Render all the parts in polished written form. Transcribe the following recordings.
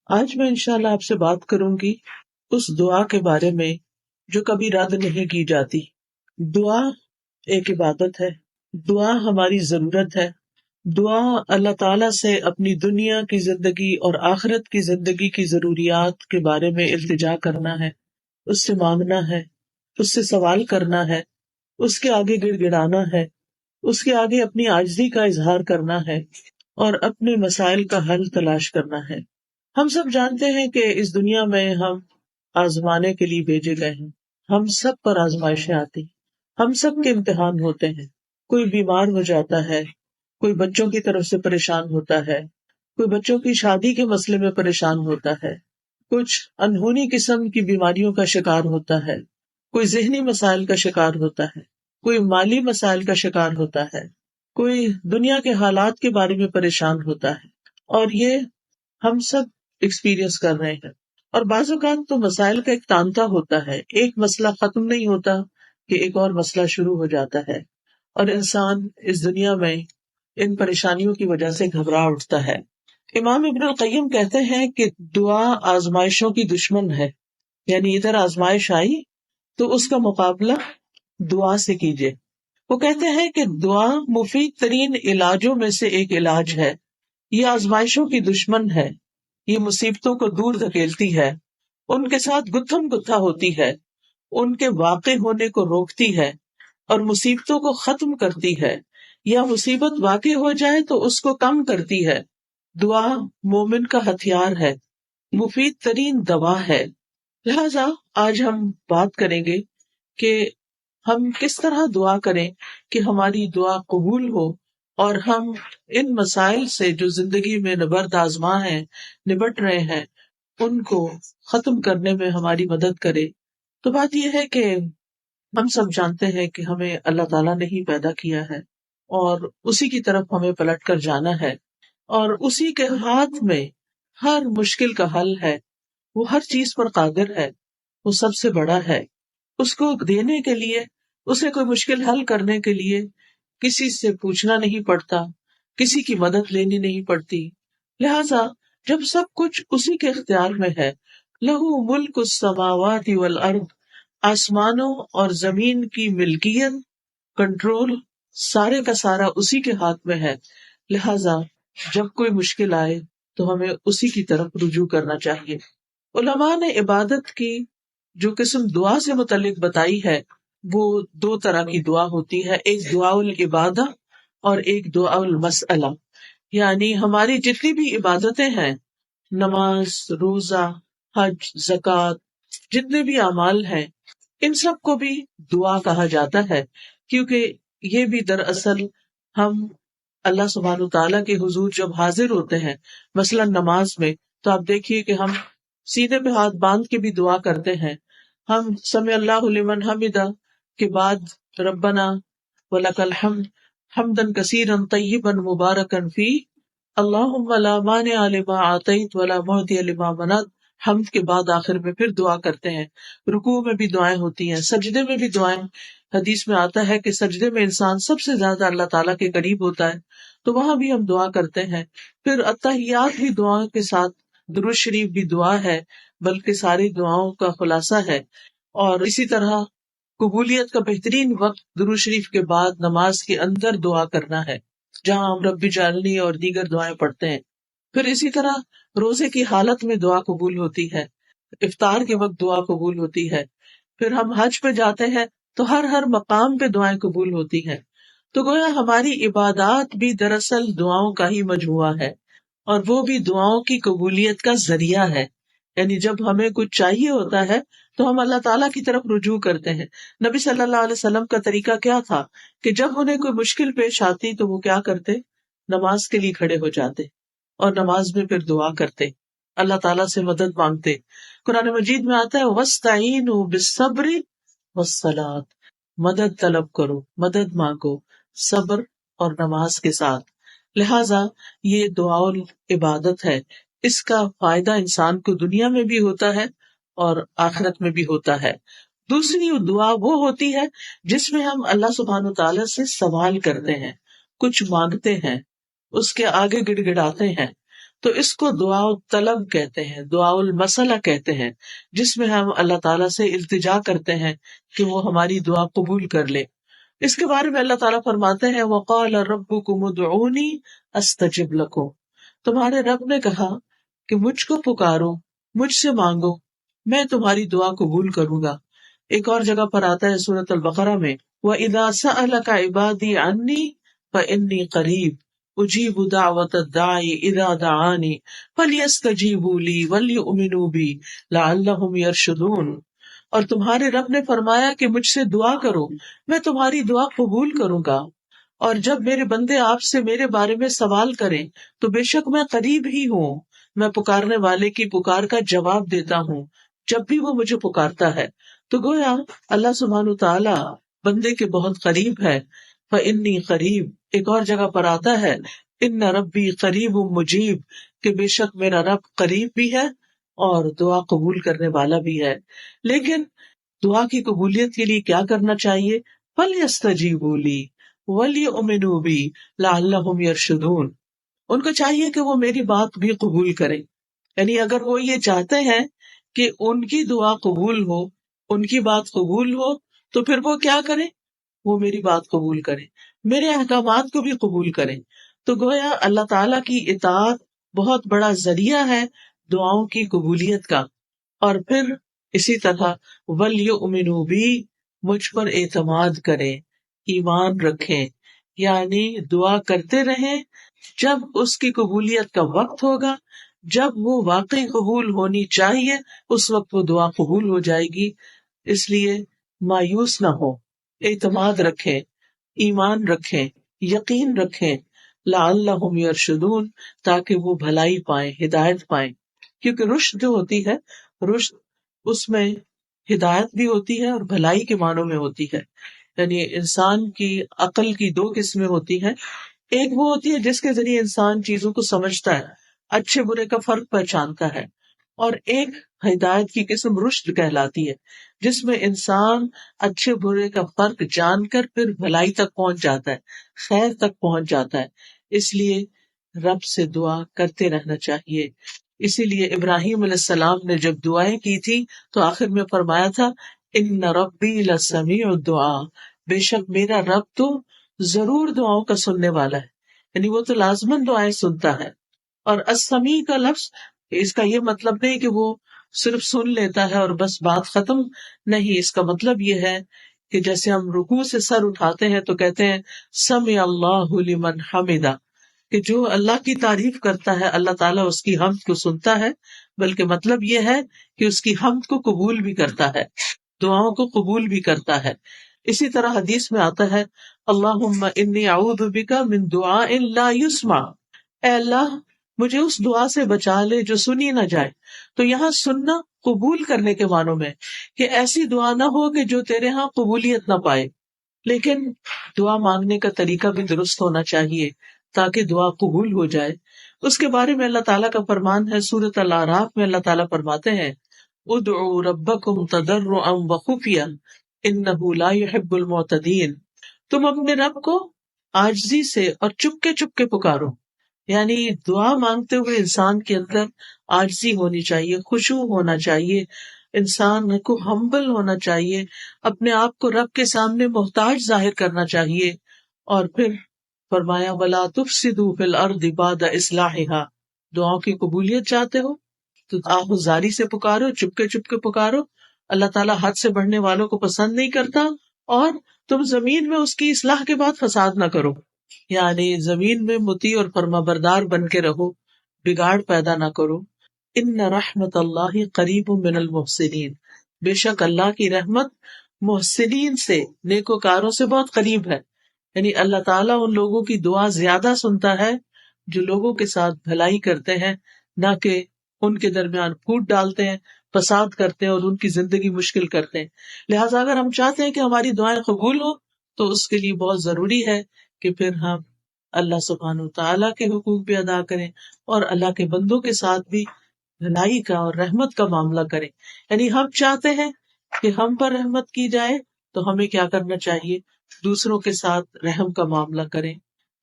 آج میں انشاءاللہ آپ سے بات کروں گی اس دعا کے بارے میں جو کبھی رد نہیں کی جاتی۔ دعا ایک عبادت ہے، دعا ہماری ضرورت ہے۔ دعا اللہ تعالیٰ سے اپنی دنیا کی زندگی اور آخرت کی زندگی کی ضروریات کے بارے میں التجا کرنا ہے، اس سے مانگنا ہے، اس سے سوال کرنا ہے، اس کے آگے گڑ گڑانا ہے، اس کے آگے اپنی عاجزی کا اظہار کرنا ہے اور اپنے مسائل کا حل تلاش کرنا ہے۔ ہم سب جانتے ہیں کہ اس دنیا میں ہم آزمانے کے لیے بھیجے گئے ہیں۔ ہم سب پر آزمائشیں آتی، ہم سب کے امتحان ہوتے ہیں۔ کوئی بیمار ہو جاتا ہے، کوئی بچوں کی طرف سے پریشان ہوتا ہے، کوئی بچوں کی شادی کے مسئلے میں پریشان ہوتا ہے، کچھ انہونی قسم کی بیماریوں کا شکار ہوتا ہے، کوئی ذہنی مسائل کا شکار ہوتا ہے، کوئی مالی مسائل کا شکار ہوتا ہے، کوئی دنیا کے حالات کے بارے میں پریشان ہوتا ہے، اور یہ ہم سب ایکسپیرئنس کر رہے ہیں۔ اور بعض اوقات تو مسائل کا ایک تانتا ہوتا ہے، ایک مسئلہ ختم نہیں ہوتا کہ ایک اور مسئلہ شروع ہو جاتا ہے، اور انسان اس دنیا میں ان پریشانیوں کی وجہ سے گھبرا اٹھتا ہے۔ امام ابن القیم کہتے ہیں کہ دعا آزمائشوں کی دشمن ہے، یعنی ادھر آزمائش آئی تو اس کا مقابلہ دعا سے کیجیے۔ وہ کہتے ہیں کہ دعا مفید ترین علاجوں میں سے ایک علاج ہے، یہ آزمائشوں کی دشمن ہے، یہ مصیبتوں کو دور دھکیلتی ہے، ان کے ساتھ گتھم گتھا ہوتی ہے، ان کے واقع ہونے کو روکتی ہے اور مصیبتوں کو ختم کرتی ہے، یا مصیبت واقع ہو جائے تو اس کو کم کرتی ہے۔ دعا مومن کا ہتھیار ہے، مفید ترین دوا ہے۔ لہذا آج ہم بات کریں گے کہ ہم کس طرح دعا کریں کہ ہماری دعا قبول ہو اور ہم ان مسائل سے جو زندگی میں نبرد آزما ہیں، نبٹ رہے ہیں، ان کو ختم کرنے میں ہماری مدد کرے۔ تو بات یہ ہے کہ ہم سب جانتے ہیں کہ ہمیں اللہ تعالیٰ نے ہی پیدا کیا ہے اور اسی کی طرف ہمیں پلٹ کر جانا ہے، اور اسی کے ہاتھ میں ہر مشکل کا حل ہے۔ وہ ہر چیز پر قادر ہے، وہ سب سے بڑا ہے۔ اس کو دینے کے لیے، اسے کوئی مشکل حل کرنے کے لیے کسی سے پوچھنا نہیں پڑتا، کسی کی مدد لینی نہیں پڑتی۔ لہذا جب سب کچھ اسی کے اختیار میں ہے، لہو ملک السماوات والارض، آسمانوں اور زمین کی ملکیت، کنٹرول، سارے کا سارا اسی کے ہاتھ میں ہے۔ لہذا جب کوئی مشکل آئے تو ہمیں اسی کی طرف رجوع کرنا چاہیے۔ علماء نے عبادت کی جو قسم دعا سے متعلق بتائی ہے وہ دو طرح کی دعا ہوتی ہے، ایک دعا العبادہ اور ایک دعا المسئلہ۔ یعنی ہماری جتنی بھی عبادتیں ہیں، نماز، روزہ، حج، زکوٰۃ، جتنے بھی اعمال ہیں، ان سب کو بھی دعا کہا جاتا ہے، کیونکہ یہ بھی دراصل ہم اللہ سبحانہ تعالیٰ کے حضور جب حاضر ہوتے ہیں، مثلا نماز میں، تو آپ دیکھیے کہ ہم سینے پہ ہاتھ باندھ کے بھی دعا کرتے ہیں۔ ہم سمع اللہ لمن حمدہ کے بعد ربنا ولک الحمد حمدا کثیرا طیبا مبارکا فیہ اللہم لا مانع لما اعطیت ولا معطی لما منعت، حمد کے بعد آخر میں پھر دعا کرتے ہیں۔ رکوع میں بھی دعائیں ہوتی ہیں، سجدے میں بھی دعائیں۔ حدیث میں آتا ہے کہ سجدے میں انسان سب سے زیادہ اللہ تعالیٰ کے قریب ہوتا ہے، تو وہاں بھی ہم دعا کرتے ہیں۔ پھر اتحیات بھی دعا کے ساتھ، درود شریف بھی دعا ہے، بلکہ ساری دعاؤں کا خلاصہ ہے۔ اور اسی طرح قبولیت کا بہترین وقت درود شریف کے بعد نماز کے اندر دعا کرنا ہے، جہاں ہم رب اجعلنی اور دیگر دعائیں پڑھتے ہیں۔ پھر اسی طرح روزے کی حالت میں دعا قبول ہوتی ہے، افطار کے وقت دعا قبول ہوتی ہے۔ پھر ہم حج پہ جاتے ہیں تو ہر مقام پہ دعائیں قبول ہوتی ہیں۔ تو گویا ہماری عبادات بھی دراصل دعاؤں کا ہی مجموعہ ہے، اور وہ بھی دعاؤں کی قبولیت کا ذریعہ ہے۔ یعنی جب ہمیں کچھ چاہیے ہوتا ہے تو ہم اللہ تعالیٰ کی طرف رجوع کرتے ہیں۔ نبی صلی اللہ علیہ وسلم کا طریقہ کیا تھا کہ جب انہیں کوئی مشکل پیش آتی تو وہ کیا کرتے؟ نماز کے لیے کھڑے ہو جاتے اور نماز میں پھر دعا کرتے، اللہ تعالیٰ سے مدد مانگتے۔ قرآن مجید میں آتا ہے وَاسْتَعِینُوا بِالصَّبْرِ وَالصَّلَاةِ، مدد طلب کرو، مدد مانگو صبر اور نماز کے ساتھ۔ لہٰذا یہ دعا العبادت ہے، اس کا فائدہ انسان کو دنیا میں بھی ہوتا ہے اور آخرت میں بھی ہوتا ہے۔ دوسری دعا وہ ہوتی ہے جس میں ہم اللہ سبحانہ تعالیٰ سے سوال کرتے ہیں، کچھ مانگتے ہیں، اس کے آگے گڑ گڑاتے ہیں۔ تو اس کو دعا طلب کہتے ہیں، دعا المسئلہ کہتے ہیں، جس میں ہم اللہ تعالیٰ سے التجا کرتے ہیں کہ وہ ہماری دعا قبول کر لے۔ اس کے بارے میں اللہ تعالیٰ فرماتے ہیں وَقَالَ رَبُّكُمُ ادْعُونِي أَسْتَجِبْ لَكُمْ، تمہارے رب نے کہا کہ مجھ کو پکارو، مجھ سے مانگو، میں تمہاری دعا قبول کروں گا۔ ایک اور جگہ پر آتا ہے سورۃ البقرہ میں وَإِذَا سَأَلَكَ عِبَادِي عَنِّي فَإِنِّي قَرِيبٌ اجیب دعوت الداعی اذا دعانی فلیستجیبوا لی ولیؤمنوا بی لعلہم یرشدون۔ اور تمہارے رب نے فرمایا کہ مجھ سے دعا کرو، میں تمہاری دعا قبول کروں گا، اور جب میرے بندے آپ سے میرے بارے میں سوال کریں تو بے شک میں قریب ہی ہوں، میں پکارنے والے کی پکار کا جواب دیتا ہوں جب بھی وہ مجھے پکارتا ہے۔ تو گویا اللہ سبحانہ تعالی بندے کے بہت قریب ہے۔ فإنی قریب، ایک اور جگہ پر آتا ہے ان ربی قریب مجیب، کہ بے شک میرا رب قریب بھی ہے اور دعا قبول کرنے والا بھی ہے۔ لیکن دعا کی قبولیت کے لیے کیا کرنا چاہیے؟ فَلْيَسْتَجِيبُوا لِي وَلْيُؤْمِنُوا بِي لَعَلَّهُمْ يَرْشُدُونَ، ان کو چاہیے کہ وہ میری بات بھی قبول کریں، یعنی اگر وہ یہ چاہتے ہیں کہ ان کی دعا قبول ہو، ان کی بات قبول ہو، تو پھر وہ کیا کریں؟ وہ میری بات قبول کریں، میرے احکامات کو بھی قبول کریں۔ تو گویا اللہ تعالیٰ کی اطاعت بہت بڑا ذریعہ ہے دعاؤں کی قبولیت کا۔ اور پھر اسی طرح وَلْيُؤْمِنُوا بِي، مجھ پر اعتماد کریں، ایمان رکھیں، یعنی دعا کرتے رہیں، جب اس کی قبولیت کا وقت ہوگا، جب وہ واقعی قبول ہونی چاہیے، اس وقت وہ دعا قبول ہو جائے گی۔ اس لیے مایوس نہ ہو، اعتماد رکھیں، ایمان رکھیں، یقین رکھیں، لعلہم یرشدون، تاکہ وہ بھلائی پائیں، ہدایت پائیں۔ کیونکہ رشد جو ہوتی ہے، رشد اس میں ہدایت بھی ہوتی ہے اور بھلائی کے معنوں میں ہوتی ہے۔ یعنی انسان کی عقل کی دو قسمیں ہوتی ہیں، ایک وہ ہوتی ہے جس کے ذریعے انسان چیزوں کو سمجھتا ہے، اچھے برے کا فرق پہچانتا ہے، اور ایک ہدایت کی قسم رشد کہلاتی ہے، جس میں انسان اچھے برے کا فرق جان کر پھر بھلائی تک پہنچ جاتا ہے، خیر تک پہنچ جاتا ہے۔ اس لیے رب سے دعا کرتے رہنا چاہیے۔ اسی لیے ابراہیم علیہ السلام نے جب دعائیں کی تھی تو آخر میں فرمایا تھا ان ربی لسمیع الدعاء، بے شک میرا رب تو ضرور دعاؤں کا سننے والا ہے، یعنی وہ تو لازماً دعائیں سنتا ہے۔ اور السمیع کا لفظ، اس کا یہ مطلب نہیں کہ وہ صرف سن لیتا ہے اور بس بات ختم، نہیں، اس کا مطلب یہ ہے کہ جیسے ہم رکوع سے سر اٹھاتے ہیں تو کہتے ہیں سمع اللہ لمن حمدہ، کہ جو اللہ کی تعریف کرتا ہے اللہ تعالیٰ اس کی حمد کو سنتا ہے، بلکہ مطلب یہ ہے کہ اس کی حمد کو قبول بھی کرتا ہے، دعاؤں کو قبول بھی کرتا ہے۔ اسی طرح حدیث میں آتا ہے اللہم انی اعوذ بک من دعاء لا یسمع، اے اللہ مجھے اس دعا سے بچا لے جو سنی نہ جائے۔ تو یہاں سننا قبول کرنے کے معنوں میں، کہ ایسی دعا نہ ہو کہ جو تیرے ہاں قبولیت نہ پائے، لیکن دعا مانگنے کا طریقہ بھی درست ہونا چاہیے تاکہ دعا قبول ہو جائے۔ اس کے بارے میں اللہ تعالیٰ کا فرمان ہے سورۃ الاعراف میں، اللہ تعالیٰ فرماتے ہیں ادعوا ربکم تضرعا وخفیا انہ لا يحب المعتدین، تم اپنے رب کو عاجزی سے اور چپ کے پکارو، یعنی دعا مانگتے ہوئے انسان کے اندر عاجزی ہونی چاہیے، خشوع ہونا چاہیے، انسان کو ہمبل ہونا چاہیے، اپنے آپ کو رب کے سامنے محتاج ظاہر کرنا چاہیے۔ اور پھر فرمایا وَلَا تُفْسِدُوا فِي الْأَرْضِ بَعْدَ إِصْلَاحِهَا، دعاؤں کی قبولیت چاہتے ہو تو آہوزاری سے پکارو، چپ کے پکارو۔ اللہ تعالیٰ حد سے بڑھنے والوں کو پسند نہیں کرتا، اور تم زمین میں اس کی اصلاح کے بعد فساد نہ کرو، یعنی زمین میں مطیع اور فرمانبردار بن کے رہو، بگاڑ پیدا نہ کرو۔ ان رحمت اللہ قریب من المحسنین، بے شک اللہ کی رحمت محسنین سے، نیکوکاروں سے بہت قریب ہے، یعنی اللہ تعالیٰ ان لوگوں کی دعا زیادہ سنتا ہے جو لوگوں کے ساتھ بھلائی کرتے ہیں، نہ کہ ان کے درمیان پھوٹ ڈالتے ہیں، فساد کرتے ہیں اور ان کی زندگی مشکل کرتے ہیں۔ لہٰذا اگر ہم چاہتے ہیں کہ ہماری دعائیں قبول ہو تو اس کے لیے بہت ضروری ہے کہ پھر ہم اللہ سبحانہ وتعالیٰ کے حقوق بھی ادا کریں اور اللہ کے بندوں کے ساتھ بھی بھلائی کا اور رحمت کا معاملہ کریں۔ یعنی ہم چاہتے ہیں کہ ہم پر رحمت کی جائے تو ہمیں کیا کرنا چاہیے؟ دوسروں کے ساتھ رحم کا معاملہ کریں۔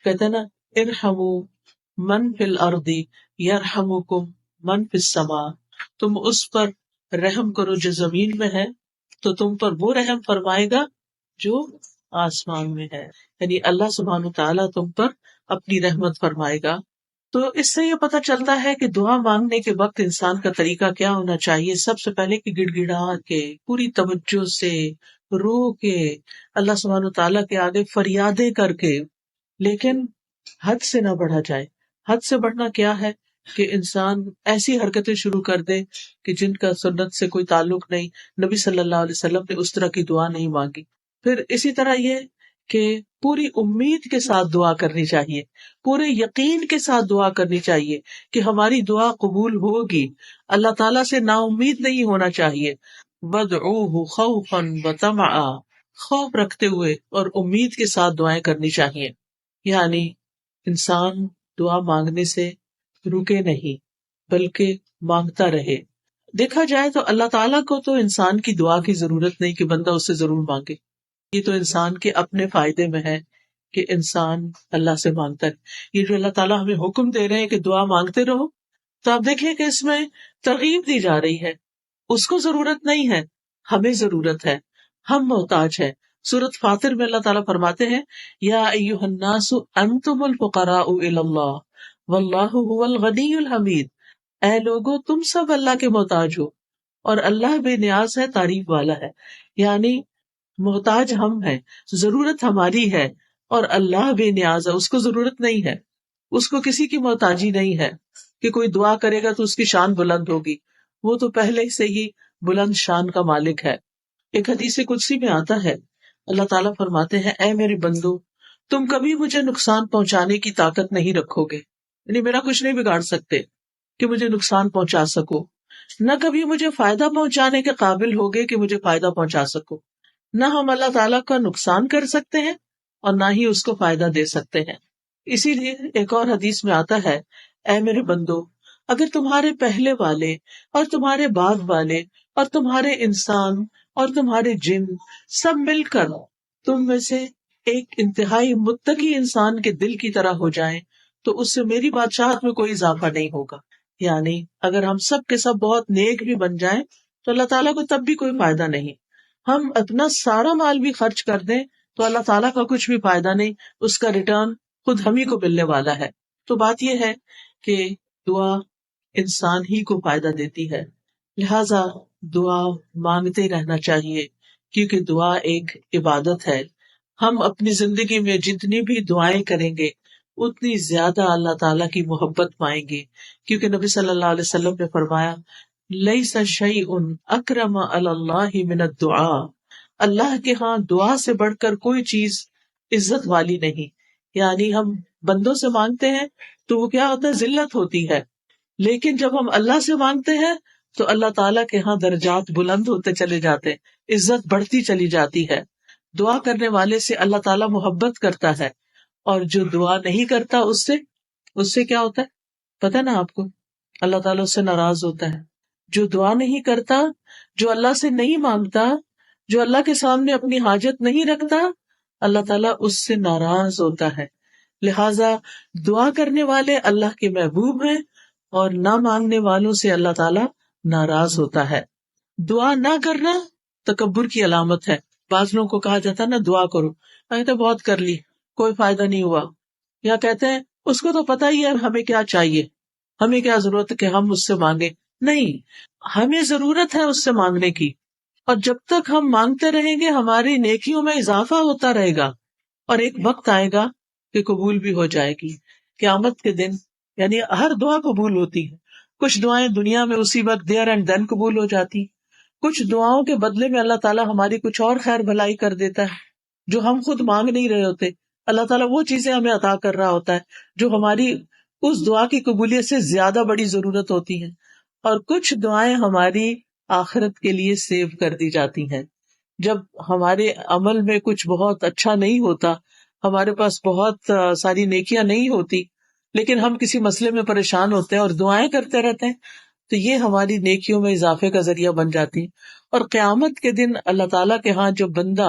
کہتے ہیں نا ارحموا من فی الارض یرحمکم من فی السماء، تم اس پر رحم کرو جو زمین میں ہے تو تم پر وہ رحم فرمائے گا جو آسمان میں ہے، یعنی اللہ سبحانہ تعالیٰ تم پر اپنی رحمت فرمائے گا۔ تو اس سے یہ پتہ چلتا ہے کہ دعا مانگنے کے وقت انسان کا طریقہ کیا ہونا چاہیے۔ سب سے پہلے کہ گڑ گڑا کے پوری توجہ سے رو کے اللہ سبحانہ تعالیٰ کے آگے فریادیں کر کے، لیکن حد سے نہ بڑھا جائے۔ حد سے بڑھنا کیا ہے کہ انسان ایسی حرکتیں شروع کر دے کہ جن کا سنت سے کوئی تعلق نہیں، نبی صلی اللہ علیہ وسلم نے اس طرح کی دعا نہیں مانگی۔ پھر اسی طرح یہ کہ پوری امید کے ساتھ دعا کرنی چاہیے، پورے یقین کے ساتھ دعا کرنی چاہیے کہ ہماری دعا قبول ہوگی۔ اللہ تعالیٰ سے نا امید نہیں ہونا چاہیے۔ وَادْعُوهُ خَوْفًا وَطَمَعًا، خوف رکھتے ہوئے اور امید کے ساتھ دعائیں کرنی چاہیے، یعنی انسان دعا مانگنے سے رکے نہیں بلکہ مانگتا رہے۔ دیکھا جائے تو اللہ تعالیٰ کو تو انسان کی دعا کی ضرورت نہیں کہ بندہ اس سے ضرور مانگے، یہ تو انسان کے اپنے فائدے میں ہے کہ انسان اللہ سے مانگتا ہے۔ یہ جو اللہ تعالیٰ ہمیں حکم دے رہے ہیں کہ دعا مانگتے رہو، تو آپ دیکھیں کہ اس میں ترغیب دی جا رہی ہے۔ اس کو ضرورت نہیں ہے، ہمیں ضرورت ہے، ہم محتاج ہیں۔ سورۃ فاطر میں اللہ تعالیٰ فرماتے ہیں یا ایھا الناس انتم الفقراء الی اللہ واللہ هو الغنی الحمید، اے لوگو تم سب اللہ کے محتاج ہو اور اللہ بے نیاز ہے، تعریف والا ہے۔ یعنی محتاج ہم ہیں، ضرورت ہماری ہے، اور اللہ بے نیاز ہے، اس کو ضرورت نہیں ہے، اس کو کسی کی محتاجی نہیں ہے کہ کوئی دعا کرے گا تو اس کی شان بلند ہوگی، وہ تو پہلے سے ہی بلند شان کا مالک ہے۔ ایک حدیث قدسی میں آتا ہے اللہ تعالیٰ فرماتے ہیں اے میرے بندو تم کبھی مجھے نقصان پہنچانے کی طاقت نہیں رکھو گے، یعنی میرا کچھ نہیں بگاڑ سکتے کہ مجھے نقصان پہنچا سکو، نہ کبھی مجھے فائدہ پہنچانے کے قابل ہوگے کہ مجھے فائدہ پہنچا سکو، نہ ہم اللہ تعالیٰ کا نقصان کر سکتے ہیں اور نہ ہی اس کو فائدہ دے سکتے ہیں۔ اسی لیے ایک اور حدیث میں آتا ہے اے میرے بندو اگر تمہارے پہلے والے اور تمہارے بعد والے اور تمہارے انسان اور تمہارے جن سب مل کر تم میں سے ایک انتہائی متقی انسان کے دل کی طرح ہو جائیں تو اس سے میری بادشاہت میں کوئی اضافہ نہیں ہوگا۔ یعنی اگر ہم سب کے سب بہت نیک بھی بن جائیں تو اللہ تعالیٰ کو تب بھی کوئی فائدہ نہیں۔ ہم اپنا سارا مال بھی خرچ کر دیں تو اللہ تعالیٰ کا کچھ بھی فائدہ نہیں، اس کا ریٹرن خود ہم ہی کو ملنے والا ہے۔ تو بات یہ ہے کہ دعا انسان ہی کو فائدہ دیتی ہے، لہذا دعا مانگتے رہنا چاہیے کیونکہ دعا ایک عبادت ہے۔ ہم اپنی زندگی میں جتنی بھی دعائیں کریں گے اتنی زیادہ اللہ تعالیٰ کی محبت پائیں گے، کیونکہ نبی صلی اللہ علیہ وسلم نے فرمایا لیس شیء اکرم علی اللہ من الدعاء، اللہ کے ہاں دعا سے بڑھ کر کوئی چیز عزت والی نہیں۔ یعنی ہم بندوں سے مانگتے ہیں تو وہ کیا ہوتا ہے، ذلت ہوتی ہے، لیکن جب ہم اللہ سے مانگتے ہیں تو اللہ تعالیٰ کے ہاں درجات بلند ہوتے چلے جاتے، عزت بڑھتی چلی جاتی ہے۔ دعا کرنے والے سے اللہ تعالیٰ محبت کرتا ہے، اور جو دعا نہیں کرتا اس سے کیا ہوتا ہے پتہ نا آپ کو، اللہ تعالیٰ اس سے ناراض ہوتا ہے۔ جو دعا نہیں کرتا، جو اللہ سے نہیں مانگتا، جو اللہ کے سامنے اپنی حاجت نہیں رکھتا، اللہ تعالیٰ اس سے ناراض ہوتا ہے۔ لہٰذا دعا کرنے والے اللہ کے محبوب ہیں اور نہ مانگنے والوں سے اللہ تعالیٰ ناراض ہوتا ہے۔ دعا نہ کرنا تکبر کی علامت ہے۔ بعض لوگوں کو کہا جاتا ہے نا دعا کرو، میں تو بہت کر لی کوئی فائدہ نہیں ہوا، یا کہتے ہیں اس کو تو پتہ ہی ہے ہمیں کیا چاہیے، ہمیں کیا ضرورت ہے کہ ہم اس سے مانگے۔ نہیں، ہمیں ضرورت ہے اس سے مانگنے کی، اور جب تک ہم مانگتے رہیں گے ہماری نیکیوں میں اضافہ ہوتا رہے گا، اور ایک وقت آئے گا کہ قبول بھی ہو جائے گی۔ قیامت کے دن یعنی ہر دعا قبول ہوتی ہے، کچھ دعائیں دنیا میں اسی وقت دیر اینڈ دین قبول ہو جاتی، کچھ دعاؤں کے بدلے میں اللہ تعالیٰ ہماری کچھ اور خیر بھلائی کر دیتا ہے جو ہم خود مانگ نہیں رہے ہوتے۔ اللہ تعالیٰ وہ چیزیں ہمیں عطا کر رہا ہوتا ہے جو ہماری اس دعا کی قبولیت سے زیادہ بڑی ضرورت ہوتی ہے، اور کچھ دعائیں ہماری آخرت کے لیے سیو کر دی جاتی ہیں۔ جب ہمارے عمل میں کچھ بہت اچھا نہیں ہوتا، ہمارے پاس بہت ساری نیکیاں نہیں ہوتی، لیکن ہم کسی مسئلے میں پریشان ہوتے ہیں اور دعائیں کرتے رہتے ہیں، تو یہ ہماری نیکیوں میں اضافے کا ذریعہ بن جاتی ہیں۔ اور قیامت کے دن اللہ تعالیٰ کے ہاں جو بندہ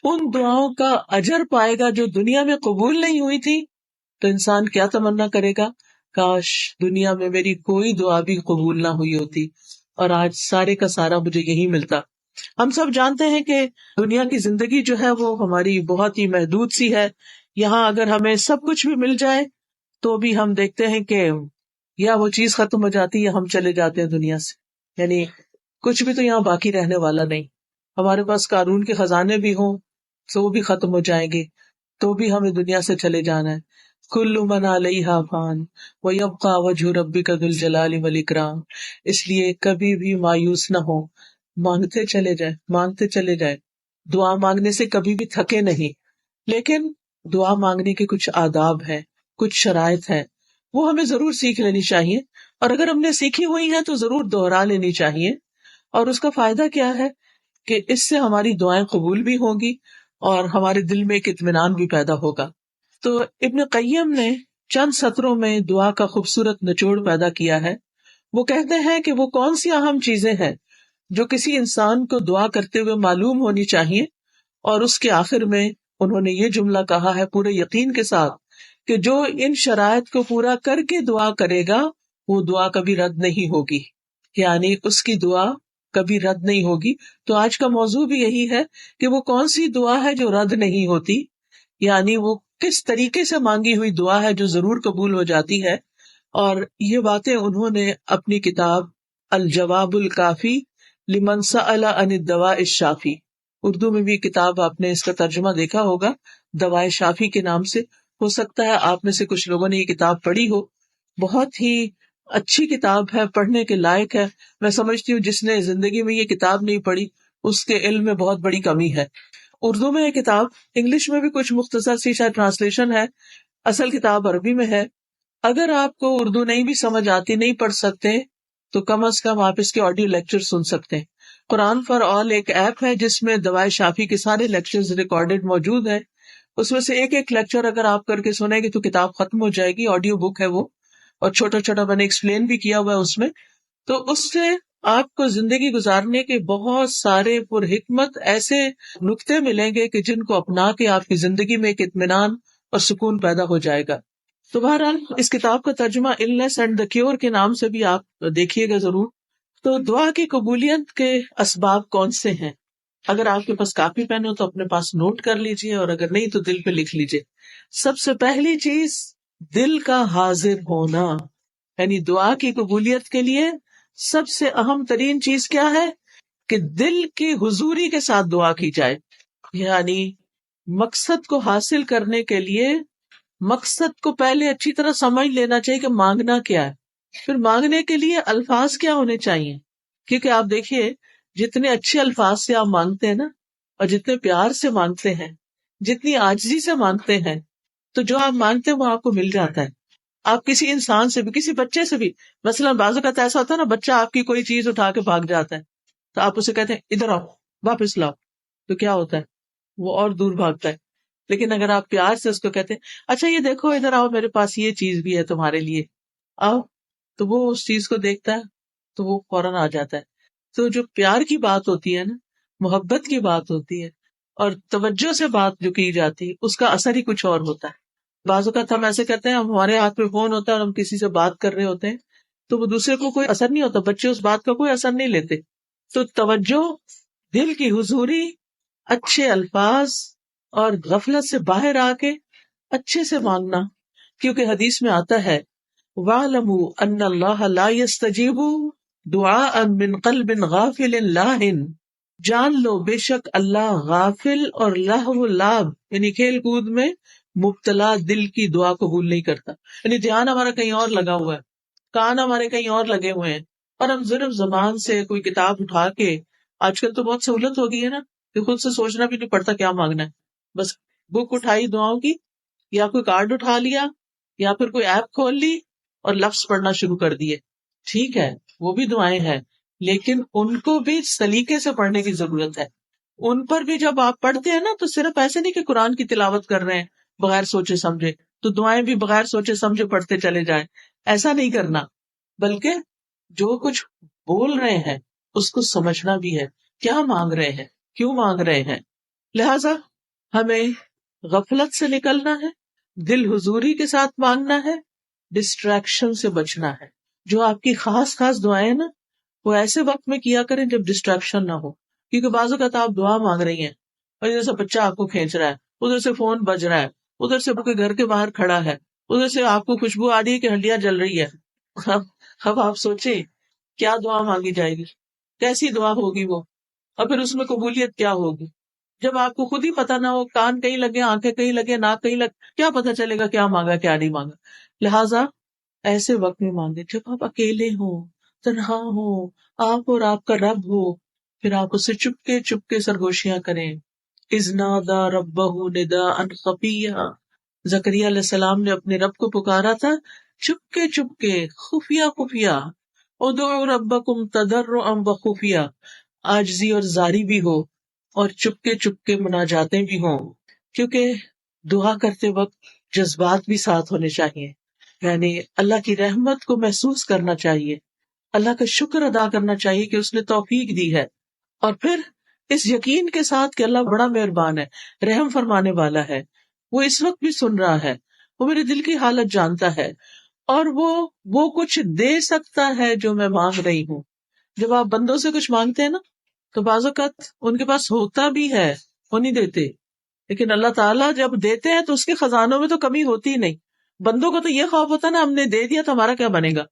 ان دعاؤں کا اجر پائے گا جو دنیا میں قبول نہیں ہوئی تھی، تو انسان کیا تمنا کرے گا کاش دنیا میں میری کوئی دعا بھی قبول نہ ہوئی ہوتی اور آج سارے کا سارا مجھے یہی ملتا. ہم سب جانتے ہیں کہ دنیا کی زندگی جو ہے وہ ہماری بہت ہی محدود سی ہے. یہاں اگر ہمیں سب کچھ بھی مل جائے تو بھی ہم دیکھتے ہیں کہ یا وہ چیز ختم ہو جاتی یا ہم چلے جاتے ہیں دنیا سے. یعنی کچھ بھی تو یہاں باقی رہنے والا نہیں. ہمارے پاس قارون کے خزانے بھی ہوں تو وہ بھی ختم ہو جائیں گے, تو بھی ہمیں دنیا سے چلے جانا ہے. کل من علیہا فان ویبقی وجہ ربک ذو الجلال والاکرام. اس لیے کبھی بھی مایوس نہ ہو, مانگتے چلے جائیں, مانگتے چلے جائیں. دعا مانگنے سے کبھی بھی تھکے نہیں, لیکن دعا مانگنے کے کچھ آداب ہیں, کچھ شرائط ہیں, وہ ہمیں ضرور سیکھ لینی چاہیے. اور اگر ہم نے سیکھی ہوئی ہیں تو ضرور دوہرا لینی چاہیے. اور اس کا فائدہ کیا ہے کہ اس سے ہماری دعائیں قبول بھی ہوں گی اور ہمارے دل میں ایک اطمینان بھی پیدا ہوگا. تو ابن قیم نے چند سطروں میں دعا کا خوبصورت نچوڑ پیدا کیا ہے. وہ کہتے ہیں کہ وہ کون سی اہم چیزیں ہیں جو کسی انسان کو دعا کرتے ہوئے معلوم ہونی چاہیے, اور اس کے آخر میں انہوں نے یہ جملہ کہا ہے پورے یقین کے ساتھ کہ جو ان شرائط کو پورا کر کے دعا کرے گا وہ دعا کبھی رد نہیں ہوگی, یعنی اس کی دعا کبھی رد نہیں ہوگی. تو آج کا موضوع بھی یہی ہے کہ وہ کون سی دعا ہے جو رد نہیں ہوتی, یعنی وہ کس طریقے سے مانگی ہوئی دعا ہے جو ضرور قبول ہو جاتی ہے. اور یہ باتیں انہوں نے اپنی کتاب الجواب الکافی لمن سأل عن الدواء الشافی, اردو میں بھی کتاب آپ نے اس کا ترجمہ دیکھا ہوگا دوائے شافی کے نام سے. ہو سکتا ہے آپ میں سے کچھ لوگوں نے یہ کتاب پڑھی ہو. بہت ہی اچھی کتاب ہے, پڑھنے کے لائق ہے. میں سمجھتی ہوں جس نے زندگی میں یہ کتاب نہیں پڑھی اس کے علم میں بہت بڑی کمی ہے. اردو میں یہ کتاب, انگلش میں بھی کچھ مختصر سی شاید ٹرانسلیشن ہے, اصل کتاب عربی میں ہے. اگر آپ کو اردو نہیں بھی سمجھ آتی, نہیں پڑھ سکتے, تو کم از کم آپ اس کے آڈیو لیکچر سن سکتے ہیں. قرآن فار آل ایک ایپ ہے جس میں دوائے شافی کے سارے لیکچرز ریکارڈڈ موجود ہیں. اس میں سے ایک ایک لیکچر اگر آپ کر کے سنیں گے تو کتاب ختم ہو جائے گی. آڈیو بک ہے وہ, اور چھوٹا چھوٹا میں نے ایکسپلین بھی کیا ہوا ہے اس میں. تو اس سے آپ کو زندگی گزارنے کے بہت سارے پر حکمت ایسے نکتے ملیں گے کہ جن کو اپنا کے آپ کی زندگی میں ایک اطمینان اور سکون پیدا ہو جائے گا. تو بہرحال اس کتاب کا ترجمہ النس اینڈ دا کیور کے نام سے بھی آپ دیکھیے گا ضرور. تو دعا کی قبولیت کے اسباب کون سے ہیں؟ اگر آپ کے پاس کاپی پین ہو تو اپنے پاس نوٹ کر لیجئے, اور اگر نہیں تو دل پہ لکھ لیجئے. سب سے پہلی چیز دل کا حاضر ہونا, یعنی دعا کی قبولیت کے لیے سب سے اہم ترین چیز کیا ہے کہ دل کی حضوری کے ساتھ دعا کی جائے. یعنی مقصد کو حاصل کرنے کے لیے مقصد کو پہلے اچھی طرح سمجھ لینا چاہیے کہ مانگنا کیا ہے, پھر مانگنے کے لیے الفاظ کیا ہونے چاہیے. کیونکہ آپ دیکھیے جتنے اچھے الفاظ سے آپ مانگتے ہیں نا, اور جتنے پیار سے مانگتے ہیں, جتنی عاجزی سے مانگتے ہیں, تو جو آپ مانگتے ہیں وہ آپ کو مل جاتا ہے. آپ کسی انسان سے بھی, کسی بچے سے بھی, مثلا بعض اوقات ایسا ہوتا ہے نا, بچہ آپ کی کوئی چیز اٹھا کے بھاگ جاتا ہے تو آپ اسے کہتے ہیں ادھر آؤ, واپس لاؤ, تو کیا ہوتا ہے, وہ اور دور بھاگتا ہے. لیکن اگر آپ پیار سے اس کو کہتے ہیں اچھا یہ دیکھو ادھر آؤ, میرے پاس یہ چیز بھی ہے تمہارے لیے, آؤ, تو وہ اس چیز کو دیکھتا ہے تو وہ فوراً آ جاتا ہے. تو جو پیار کی بات ہوتی ہے نا, محبت کی بات ہوتی ہے, اور توجہ سے بات جو کی جاتی ہے, اس کا اثر ہی کچھ اور ہوتا ہے. بعض اوقات ہم ایسے کرتے ہیں, ہمارے ہاتھ میں فون ہوتا ہے اور ہم کسی سے بات کر رہے ہوتے ہیں تو وہ دوسرے کو کوئی اثر نہیں ہوتا, بچے اس بات کا کوئی اثر نہیں لیتے. تو توجہ, دل کی حضوری, اچھے الفاظ, اور غفلت سے باہر آ کے اچھے سے مانگنا. کیونکہ حدیث میں آتا ہے وَاعْلَمُوا أَنَّ اللَّهَ لَا يَسْتَجِيبُ دُعَاءً مِّن قَلْبٍ غَافِلٍ لَاهٍ, جان لو بے شک اللہ غافل اور لہو لعب یعنی کھیل کود میں مبتلا دل کی دعا قبول نہیں کرتا. یعنی دھیان ہمارا کہیں اور لگا ہوا ہے, کان ہمارے کہیں اور لگے ہوئے ہیں, اور ہم صرف زبان سے کوئی کتاب اٹھا کے, آج کل تو بہت سہولت ہو گئی ہے نا کہ خود سے سوچنا بھی نہیں پڑتا کیا مانگنا ہے, بس بک اٹھائی دعاؤں کی, یا کوئی کارڈ اٹھا لیا, یا پھر کوئی ایپ کھول لی اور لفظ پڑھنا شروع کر دیے. ٹھیک ہے, وہ بھی دعائیں ہیں, لیکن ان کو بھی سلیقے سے پڑھنے کی ضرورت ہے. ان پر بھی جب آپ پڑھتے ہیں نا تو صرف ایسے نہیں کہ قرآن کی تلاوت کر رہے ہیں بغیر سوچے سمجھے, تو دعائیں بھی بغیر سوچے سمجھے پڑھتے چلے جائیں, ایسا نہیں کرنا. بلکہ جو کچھ بول رہے ہیں اس کو سمجھنا بھی ہے, کیا مانگ رہے ہیں, کیوں مانگ رہے ہیں. لہذا ہمیں غفلت سے نکلنا ہے, دل حضوری کے ساتھ مانگنا ہے, ڈسٹریکشن سے بچنا ہے. جو آپ کی خاص خاص دعائیں نا وہ ایسے وقت میں کیا کریں جب ڈسٹریکشن نہ ہو. کیونکہ بعض اوقات آپ دعا مانگ رہی ہیں اور ادھر سے بچہ آپ کو کھینچ رہا ہے, ادھر سے فون بج رہا ہے, ادھر سے آپ کے گھر کے باہر کھڑا ہے, ادھر سے آپ کو خوشبو آ رہی ہے کہ ہڈیاں جل رہی ہے. اب آپ سوچیں کیا دعا مانگی جائے گی, کیسی دعا ہوگی وہ, اور پھر اس میں قبولیت کیا ہوگی جب آپ کو خود ہی پتہ نہ ہو, کان کہیں لگے, آنکھیں کہیں لگے, ناک کہیں لگے, کیا پتہ چلے گا کیا مانگا کیا نہیں مانگا. لہٰذا ایسے وقت میں مانگے جب آپ اکیلے ہوں, تنہا ہو, آپ اور آپ کا رب ہو, پھر آپ اسے چپ کے سرگوشیاں کریں. اذ نادى ربه نداء خفيا, زکریا علیہ السلام نے اپنے رب کو پکارا تھا چپ کے خفیہ. ادعوا ربکم تضرعا وخفیہ, عاجزی اور زاری بھی ہو اور چپ کے مناجاتیں بھی ہوں. کیونکہ دعا کرتے وقت جذبات بھی ساتھ ہونے چاہیے, یعنی اللہ کی رحمت کو محسوس کرنا چاہیے, اللہ کا شکر ادا کرنا چاہیے کہ اس نے توفیق دی ہے, اور پھر اس یقین کے ساتھ کہ اللہ بڑا مہربان ہے, رحم فرمانے والا ہے, وہ اس وقت بھی سن رہا ہے, وہ میرے دل کی حالت جانتا ہے, اور وہ کچھ دے سکتا ہے جو میں مانگ رہی ہوں. جب آپ بندوں سے کچھ مانگتے ہیں نا تو بعض اوقات ان کے پاس ہوتا بھی ہے, وہ نہیں دیتے, لیکن اللہ تعالیٰ جب دیتے ہیں تو اس کے خزانوں میں تو کمی ہوتی ہی نہیں. بندوں کو تو یہ خوف ہوتا ہے نا, ہم نے دے دیا تو ہمارا کیا بنے گا.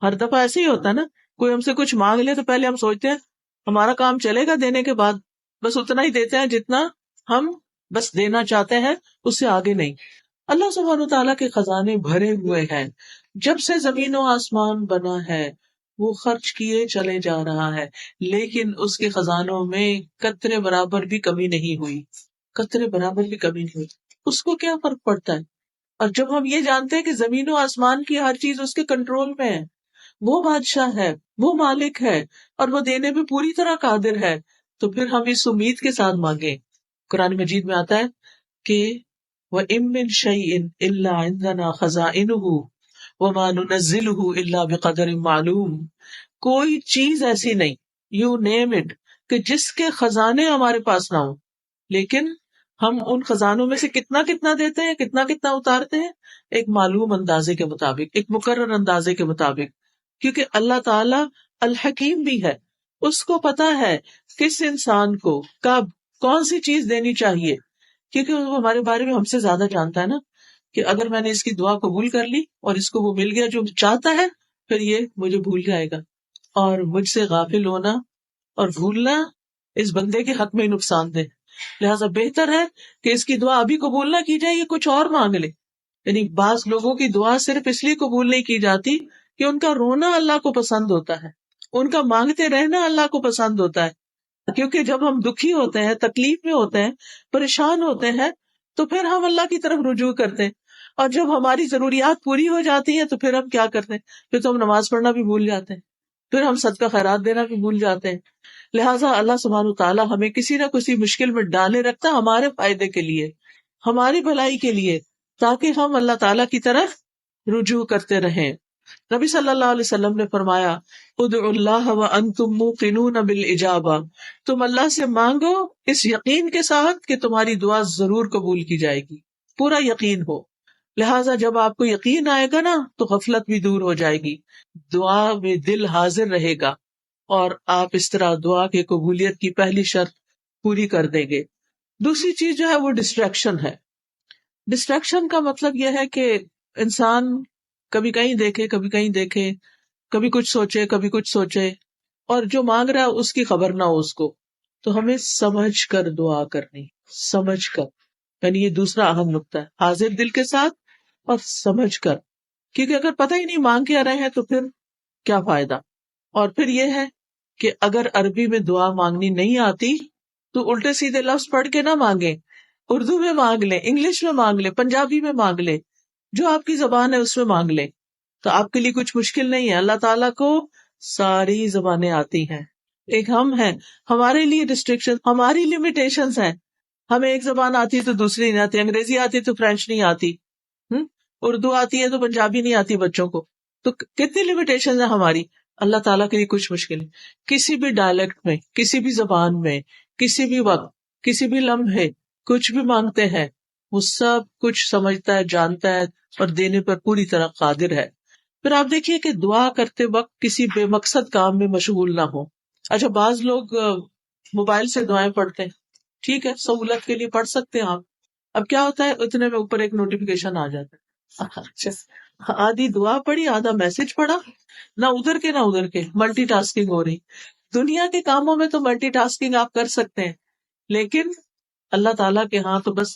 ہر دفعہ ایسے ہی ہوتا ہے نا, کوئی ہم سے کچھ مانگ لے تو پہلے ہم سوچتے ہیں ہمارا کام چلے گا دینے کے بعد, بس اتنا ہی دیتے ہیں جتنا ہم بس دینا چاہتے ہیں, اس سے آگے نہیں. اللہ سبحانہ تعالیٰ کے خزانے بھرے ہوئے ہیں, جب سے زمین و آسمان بنا ہے وہ خرچ کیے چلے جا رہا ہے, لیکن اس کے خزانوں میں قطرے برابر بھی کمی نہیں ہوئی, قطرے برابر بھی کمی نہیں ہوئی. اس کو کیا فرق پڑتا ہے؟ اور جب ہم یہ جانتے ہیں کہ زمین و آسمان کی ہر چیز اس کے کنٹرول میں ہے, وہ بادشاہ ہے, وہ مالک ہے, اور وہ دینے پہ پوری طرح قادر ہے, تو پھر ہم اس امید کے ساتھ مانگیں. قرآن مجید میں آتا ہے کہ وَإِن مِّن شَيْءٍ إِلَّا عِندَنَا خَزَائِنُهُ وَمَا نُنَزِّلُهُ إِلَّا بِقَدَرٍ مَّعْلُومٍ. کوئی چیز ایسی نہیں, یو نیم اٹ, کہ جس کے خزانے ہمارے پاس نہ ہوں, لیکن ہم ان خزانوں میں سے کتنا دیتے ہیں, کتنا اتارتے ہیں, ایک معلوم اندازے کے مطابق, ایک مقرر اندازے کے مطابق. کیونکہ اللہ تعالیٰ الحکیم بھی ہے, اس کو پتا ہے کس انسان کو کب کون سی چیز دینی چاہیے, کیونکہ وہ ہمارے بارے میں ہم سے زیادہ جانتا ہے نا, کہ اگر میں نے اس کی دعا قبول کر لی اور اس کو وہ مل گیا جو چاہتا ہے, پھر یہ مجھے بھول جائے گا, اور مجھ سے غافل ہونا اور بھولنا اس بندے کے حق میں نقصان دہ. لہٰذا بہتر ہے کہ اس کی دعا ابھی قبول نہ کی جائے, یہ کچھ اور مانگ لے. یعنی بعض لوگوں کی دعا صرف اس لیے قبول نہیں کی جاتی کہ ان کا رونا اللہ کو پسند ہوتا ہے, ان کا مانگتے رہنا اللہ کو پسند ہوتا ہے. کیونکہ جب ہم دکھی ہوتے ہیں, تکلیف میں ہوتے ہیں, پریشان ہوتے ہیں, تو پھر ہم اللہ کی طرف رجوع کرتے ہیں, اور جب ہماری ضروریات پوری ہو جاتی ہیں تو پھر ہم کیا کرتے ہیں, پھر تو ہم نماز پڑھنا بھی بھول جاتے ہیں, پھر ہم صدقہ خیرات دینا بھی بھول جاتے ہیں. لہٰذا اللہ سبحانہ تعالیٰ ہمیں کسی نہ کسی مشکل میں ڈالے رکھتا ہمارے فائدے کے لیے, ہماری بھلائی کے لیے, تاکہ ہم اللہ تعالیٰ کی طرف رجوع کرتے رہیں. نبی صلی اللہ علیہ وسلم نے فرمایا ادعوا اللہ وانتم موقنون بالاجابہ, تم اللہ سے مانگو اس یقین کے ساتھ کہ تمہاری دعا ضرور قبول کی جائے گی, پورا یقین ہو. لہٰذا جب آپ کو یقین آئے گا نا تو غفلت بھی دور ہو جائے گی, دعا میں دل حاضر رہے گا, اور آپ اس طرح دعا کی قبولیت کی پہلی شرط پوری کر دیں گے. دوسری چیز جو ہے وہ ڈسٹریکشن ہے. ڈسٹریکشن کا مطلب یہ ہے کہ انسان کبھی کہیں دیکھے, کبھی کہیں دیکھے, کبھی کچھ سوچے, اور جو مانگ رہا ہے اس کی خبر نہ ہو اس کو. تو ہمیں سمجھ کر دعا کرنی, سمجھ کر, یعنی یہ دوسرا اہم نقطہ ہے, حاضر دل کے ساتھ اور سمجھ کر. کیونکہ اگر پتہ ہی نہیں مانگ کے رہے ہیں تو پھر کیا فائدہ. اور پھر یہ ہے کہ اگر عربی میں دعا مانگنی نہیں آتی تو الٹے سیدھے لفظ پڑھ کے نہ مانگے, اردو میں مانگ لیں, انگلش میں مانگ لیں, پنجابی میں مانگ لیں, جو آپ کی زبان ہے اس میں مانگ لیں, تو آپ کے لیے کچھ مشکل نہیں ہے. اللہ تعالیٰ کو ساری زبانیں آتی ہیں, ایک ہم ہیں, ہمارے لیے ریسٹرکشن, ہماری لمیٹیشنز ہیں. ہمیں ایک زبان آتی تو دوسری نہیں آتی, انگریزی آتی تو فرینچ نہیں آتی, اردو آتی ہے تو پنجابی نہیں آتی بچوں کو, تو کتنی لمیٹیشنز ہیں ہماری. اللہ تعالیٰ کے لیے کچھ مشکل نہیں. کسی بھی ڈائلیکٹ میں, کسی بھی زبان میں, کسی بھی وقت, کسی بھی لمحے کچھ بھی مانگتے ہیں وہ سب کچھ سمجھتا ہے، جانتا ہے اور دینے پر پوری طرح قادر ہے۔ پھر آپ دیکھیے کہ دعا کرتے وقت کسی بے مقصد کام میں مشغول نہ ہو۔ اچھا، بعض لوگ موبائل سے دعائیں پڑھتے ہیں، ٹھیک ہے، سہولت کے لیے پڑھ سکتے ہیں آپ۔ اب کیا ہوتا ہے، اتنے میں اوپر ایک نوٹیفیکیشن آ جاتا ہے، اچھا آدھی دعا پڑھی آدھا میسج پڑھا، نہ ادھر کے نہ ادھر کے، ملٹی ٹاسکنگ ہو رہی۔ دنیا کے کاموں میں تو ملٹی ٹاسکنگ آپ کر سکتے ہیں، لیکن اللہ تعالیٰ کے ہاں تو بس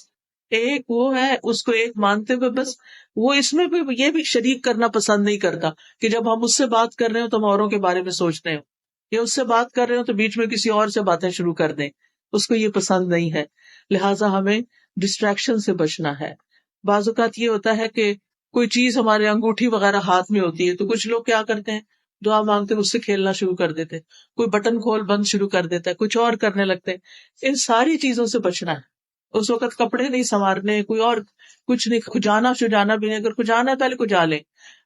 ایک وہ ہے، اس کو ایک مانتے ہوئے بس وہ اس میں بھی یہ بھی شریک کرنا پسند نہیں کرتا کہ جب ہم اس سے بات کر رہے ہو تو ہم اوروں کے بارے میں سوچ رہے ہو، یا اس سے بات کر رہے ہو تو بیچ میں کسی اور سے باتیں شروع کر دیں، اس کو یہ پسند نہیں ہے۔ لہٰذا ہمیں ڈسٹریکشن سے بچنا ہے۔ بعض اوقات یہ ہوتا ہے کہ کوئی چیز ہمارے انگوٹھی وغیرہ ہاتھ میں ہوتی ہے تو کچھ لوگ کیا کرتے ہیں، دعا مانگتے اس سے کھیلنا شروع کر دیتے، کوئی بٹن کھول بند شروع کر دیتا ہے، کچھ اور کرنے لگتے ہیں۔ ان ساری چیزوں سے بچنا ہے۔ اس وقت کپڑے نہیں سنوارنے، کوئی اور کچھ نہیں، کھجانا شجانا بھی نہیں، اگر کھجانا ہے پہلے کھجا لیں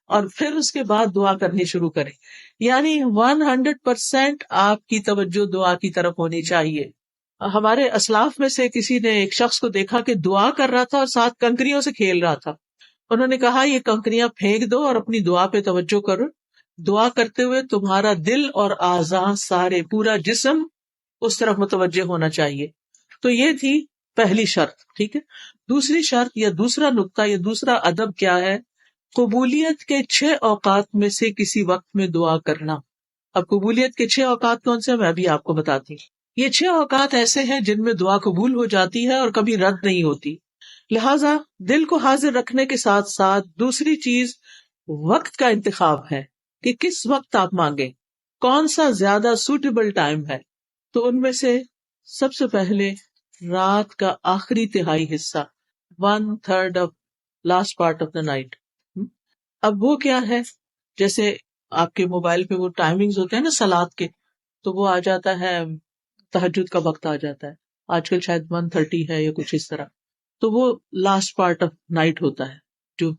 اور پھر اس کے بعد دعا کرنی شروع کریں۔ یعنی 100% آپ کی توجہ دعا کی طرف ہونی چاہیے۔ ہمارے اسلاف میں سے کسی نے ایک شخص کو دیکھا کہ دعا کر رہا تھا اور ساتھ کنکریوں سے کھیل رہا تھا۔ انہوں نے کہا یہ کنکریاں پھینک دو اور اپنی دعا پہ توجہ کرو، دعا کرتے ہوئے تمہارا دل اور اعضاء سارے، پورا جسم اس طرف متوجہ ہونا چاہیے۔ تو یہ تھی پہلی شرط، ٹھیک ہے۔ دوسری شرط یا دوسرا نقطہ یا دوسرا ادب کیا ہے، قبولیت کے 6 اوقات میں سے کسی وقت میں دعا کرنا۔ اب قبولیت کے 6 اوقات کون سے ہیں، میں ابھی آپ کو بتاتی ہوں۔ یہ 6 اوقات ایسے ہیں جن میں دعا قبول ہو جاتی ہے اور کبھی رد نہیں ہوتی۔ لہٰذا دل کو حاضر رکھنے کے ساتھ ساتھ دوسری چیز وقت کا انتخاب ہے کہ کس وقت آپ مانگیں، کون سا زیادہ سوٹیبل ٹائم ہے۔ تو ان میں سے سب سے پہلے رات کا آخری تہائی حصہ، 1/3 of last part of the night. اب وہ کیا ہے، جیسے آپ کے موبائل پہ وہ ٹائمنگز ہوتے ہیں نا صلاۃ کے، تو وہ آ جاتا ہے تہجد کا وقت آ جاتا ہے، آج کل شاید 1:30 ہے یا کچھ اس طرح، تو وہ لاسٹ پارٹ آف نائٹ ہوتا ہے، جو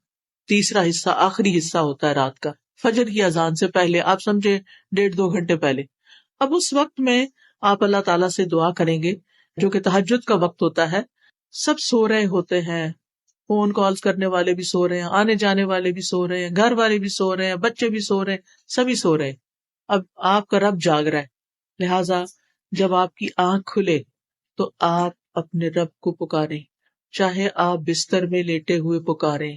تیسرا حصہ آخری حصہ ہوتا ہے رات کا، فجر کی اذان سے پہلے، آپ سمجھے 1.5-2 گھنٹے پہلے۔ اب اس وقت میں آپ اللہ تعالیٰ سے دعا کریں گے، جو کہ تہجد کا وقت ہوتا ہے، سب سو رہے ہوتے ہیں، فون کالز کرنے والے بھی سو رہے ہیں، آنے جانے والے بھی سو رہے ہیں، گھر والے بھی سو رہے ہیں، بچے بھی سو رہے ہیں، سبھی سو رہے ہیں۔ اب آپ کا رب جاگ رہا ہے، لہٰذا جب آپ کی آنکھ کھلے تو آپ اپنے رب کو پکاریں، چاہے آپ بستر میں لیٹے ہوئے پکاریں،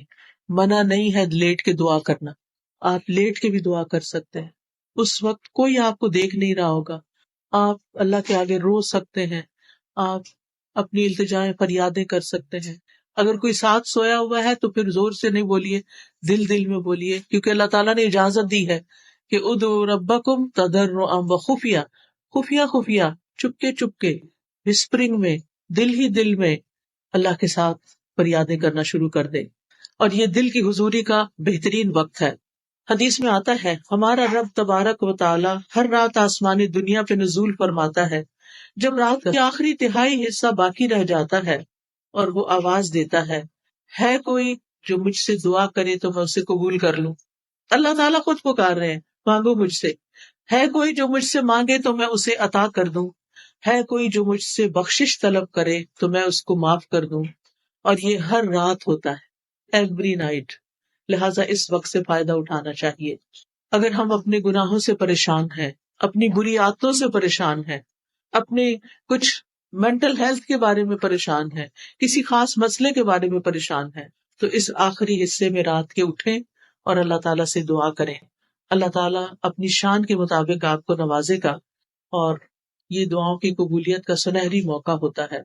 منع نہیں ہے لیٹ کے دعا کرنا، آپ لیٹ کے بھی دعا کر سکتے ہیں۔ اس وقت کوئی آپ کو دیکھ نہیں رہا ہوگا، آپ اللہ کے آگے رو سکتے ہیں، آپ اپنی التجائیں فریادیں کر سکتے ہیں۔ اگر کوئی ساتھ سویا ہوا ہے تو پھر زور سے نہیں بولیے، دل دل میں بولیے، کیونکہ اللہ تعالیٰ نے اجازت دی ہے کہ ادعوا ربکم تضرعا وخفیہ، خفیہ خفیہ، چپکے چپکے، وسپرنگ میں، دل ہی دل میں اللہ کے ساتھ فریادیں کرنا شروع کر دیں، اور یہ دل کی حضوری کا بہترین وقت ہے۔ حدیث میں آتا ہے ہمارا رب تبارک و تعالی ہر رات آسمانی دنیا پہ نزول فرماتا ہے، جب رات کا آخری تہائی حصہ باقی رہ جاتا ہے اور وہ آواز دیتا ہے کوئی جو مجھ سے دعا کرے تو میں اسے قبول کر لوں۔ اللہ تعالیٰ خود پکار رہے ہیں، مانگو مجھ سے، ہے کوئی جو مجھ سے مانگے تو میں اسے عطا کر دوں، ہے کوئی جو مجھ سے بخشش طلب کرے تو میں اس کو معاف کر دوں، اور یہ ہر رات ہوتا ہے، ایوری نائٹ۔ لہٰذا اس وقت سے فائدہ اٹھانا چاہیے۔ اگر ہم اپنے گناہوں سے پریشان ہیں، اپنی بری عادتوں سے پریشان ہیں، اپنے کچھ مینٹل ہیلتھ کے بارے میں پریشان ہیں، کسی خاص مسئلے کے بارے میں پریشان ہیں، تو اس آخری حصے میں رات کے اٹھیں اور اللہ تعالیٰ سے دعا کریں۔ اللہ تعالیٰ اپنی شان کے مطابق آپ کو نوازے گا، اور یہ دعاؤں کی قبولیت کا سنہری موقع ہوتا ہے۔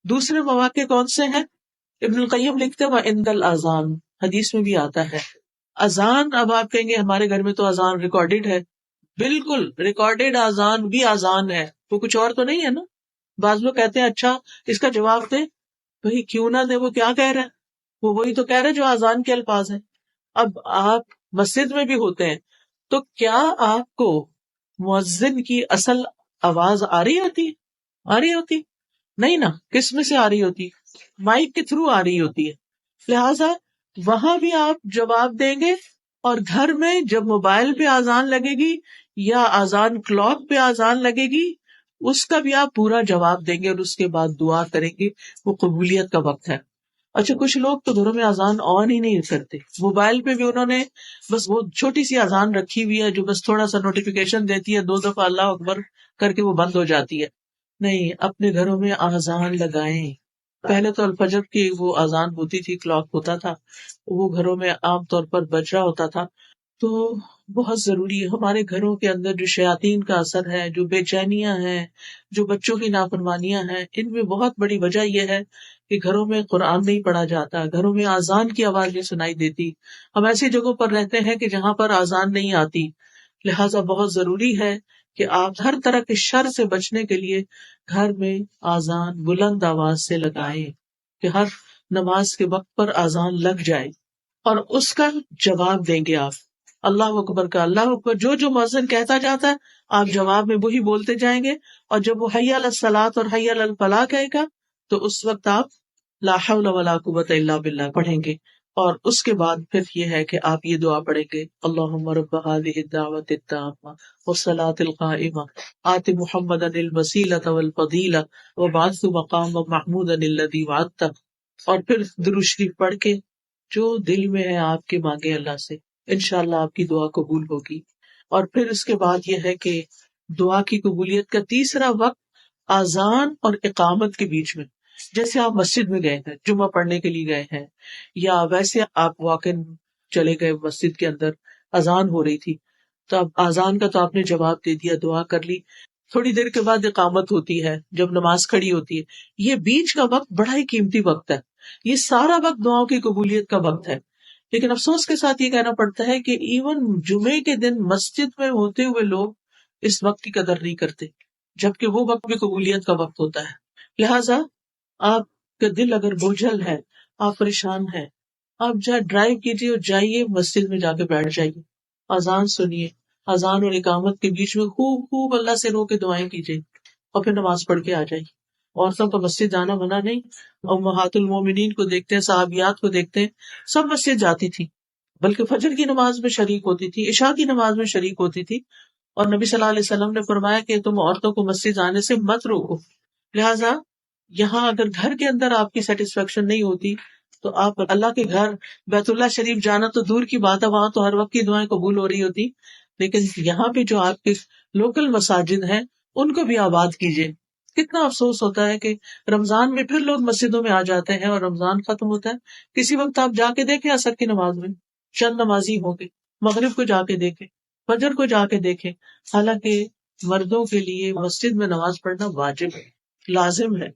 دوسرے مواقع کون سے ہیں؟ ابن القیم لکھتے ہیں وَعِندَ الْأَذَانِ، حدیث میں بھی آتا ہے اذان۔ اب آپ کہیں گے ہمارے گھر میں تو اذان ریکارڈیڈ ہے، بالکل ریکارڈیڈ اذان بھی اذان ہے، وہ کچھ اور تو نہیں ہے نا۔ بعض لوگ کہتے ہیں اچھا اس کا جواب دیں، بھئی کیوں نہ دے، وہ کیا کہہ رہا ہے، وہ وہی تو کہہ رہے جو اذان کے الفاظ ہیں۔ اب آپ مسجد میں بھی ہوتے ہیں تو کیا آپ کو مؤذن کی اصل آواز آ رہی ہوتی نہیں نا، کس میں سے آ رہی ہوتی؟ مائک کے تھرو آ رہی ہوتی ہے۔ لہٰذا وہاں بھی آپ جواب دیں گے، اور گھر میں جب موبائل پہ اذان لگے گی یا اذان کلاک پہ اذان لگے گی، اس کا بھی آپ پورا جواب دیں گے اور اس کے بعد دعا کریں گے۔ وہ قبولیت کا وقت ہے۔ اچھا کچھ لوگ تو گھروں میں اذان آن ہی نہیں کرتے، موبائل پہ بھی انہوں نے بس وہ چھوٹی سی اذان رکھی ہوئی ہے جو بس تھوڑا سا نوٹیفیکیشن دیتی ہے، 2 دفعہ اللہ اکبر کر کے وہ بند ہو جاتی ہے. نہیں، اپنے گھروں میں اذان لگائیں. پہلے تو الفجر کی وہ اذان ہوتی تھی، کلاک ہوتا تھا، وہ گھروں میں عام طور پر بج رہا ہوتا تھا. تو بہت ضروری ہے. ہمارے گھروں کے اندر جو شیاطین کا اثر ہے، جو بے چینیاں ہیں، جو بچوں کی نافرمانیاں ہیں، ان میں بہت بڑی وجہ یہ ہے کہ گھروں میں قرآن نہیں پڑھا جاتا، گھروں میں اذان کی آواز نہیں سنائی دیتی. ہم ایسی جگہوں پر رہتے ہیں کہ جہاں پر اذان نہیں آتی. لہٰذا بہت ضروری ہے کہ آپ ہر طرح کے شر سے بچنے کے لیے گھر میں اذان بلند آواز سے لگائیں کہ ہر نماز کے وقت پر اذان لگ جائے، اور اس کا جواب دیں گے آپ. اللہ اکبر کا اللہ اکبر جو جو مؤذن کہتا جاتا ہے آپ جواب میں وہی بولتے جائیں گے. اور جب وہ حی علی الصلاۃ اور حی علی الفلاح کہے گا تو اس وقت آپ لا حول ولا قوت الا باللہ پڑھیں گے. اور اس کے بعد پھر یہ ہے کہ آپ یہ دعا پڑھیں گے، اللہم رب هذه الدعوۃ التامہ والصلاۃ القائمہ آت محمدا الوسیلۃ والفضیلہ وابعثہ مقاما محمودا الذی وعدتہ. اور پھر درود شریف پڑھ کے جو دل میں ہے آپ کے مانگے اللہ سے، انشاءاللہ آپ کی دعا قبول ہوگی. اور پھر اس کے بعد یہ ہے کہ دعا کی قبولیت کا تیسرا وقت اذان اور اقامت کے بیچ میں. جیسے آپ مسجد میں گئے ہیں، جمعہ پڑھنے کے لیے گئے ہیں، یا ویسے آپ واک ان چلے گئے مسجد کے اندر، اذان ہو رہی تھی تو اب اذان کا تو آپ نے جواب دے دیا، دعا کر لی. تھوڑی دیر کے بعد اقامت ہوتی ہے جب نماز کھڑی ہوتی ہے. یہ بیچ کا وقت بڑا ہی قیمتی وقت ہے. یہ سارا وقت دعاؤں کی قبولیت کا وقت ہے. لیکن افسوس کے ساتھ یہ کہنا پڑتا ہے کہ ایون جمعے کے دن مسجد میں ہوتے ہوئے لوگ اس وقت کی قدر نہیں کرتے، جبکہ وہ وقت بھی قبولیت کا وقت ہوتا ہے. لہٰذا آپ کا دل اگر بوجھل ہے، آپ پریشان ہیں، آپ جہاں ڈرائیو کیجیے اور جائیے مسجد میں جا کے بیٹھ جائیے، اذان سنیے، اذان اور اقامت کے بیچ میں خوب خوب اللہ سے رو کے دعائیں کیجیے اور پھر نماز پڑھ کے آ جائیے. عورتوں کا مسجد جانا منع نہیں. امہات المومنین کو دیکھتے ہیں، صحابیات کو دیکھتے ہیں، سب مسجد جاتی تھی، بلکہ فجر کی نماز میں شریک ہوتی تھی، عشاء کی نماز میں شریک ہوتی تھی. اور نبی صلی اللہ علیہ وسلم نے فرمایا کہ تم عورتوں کو مسجد آنے سے مت روکو. لہٰذا یہاں اگر گھر کے اندر آپ کی سیٹسفیکشن نہیں ہوتی تو آپ اللہ کے گھر بیت اللہ شریف جانا تو دور کی بات ہے، وہاں تو ہر وقت کی دعائیں قبول ہو رہی ہوتی. لیکن یہاں پہ جو آپ کے لوکل مساجد ہیں ان کو بھی آباد کیجیے. کتنا افسوس ہوتا ہے کہ رمضان میں پھر لوگ مسجدوں میں آ جاتے ہیں اور رمضان ختم ہوتا ہے، کسی وقت آپ جا کے دیکھیں عصر کی نماز میں چند نمازی ہوں گے، مغرب کو جا کے دیکھیں، فجر کو جا کے دیکھیں. حالانکہ مردوں کے لیے مسجد میں نماز پڑھنا واجب ہے، لازم ہے،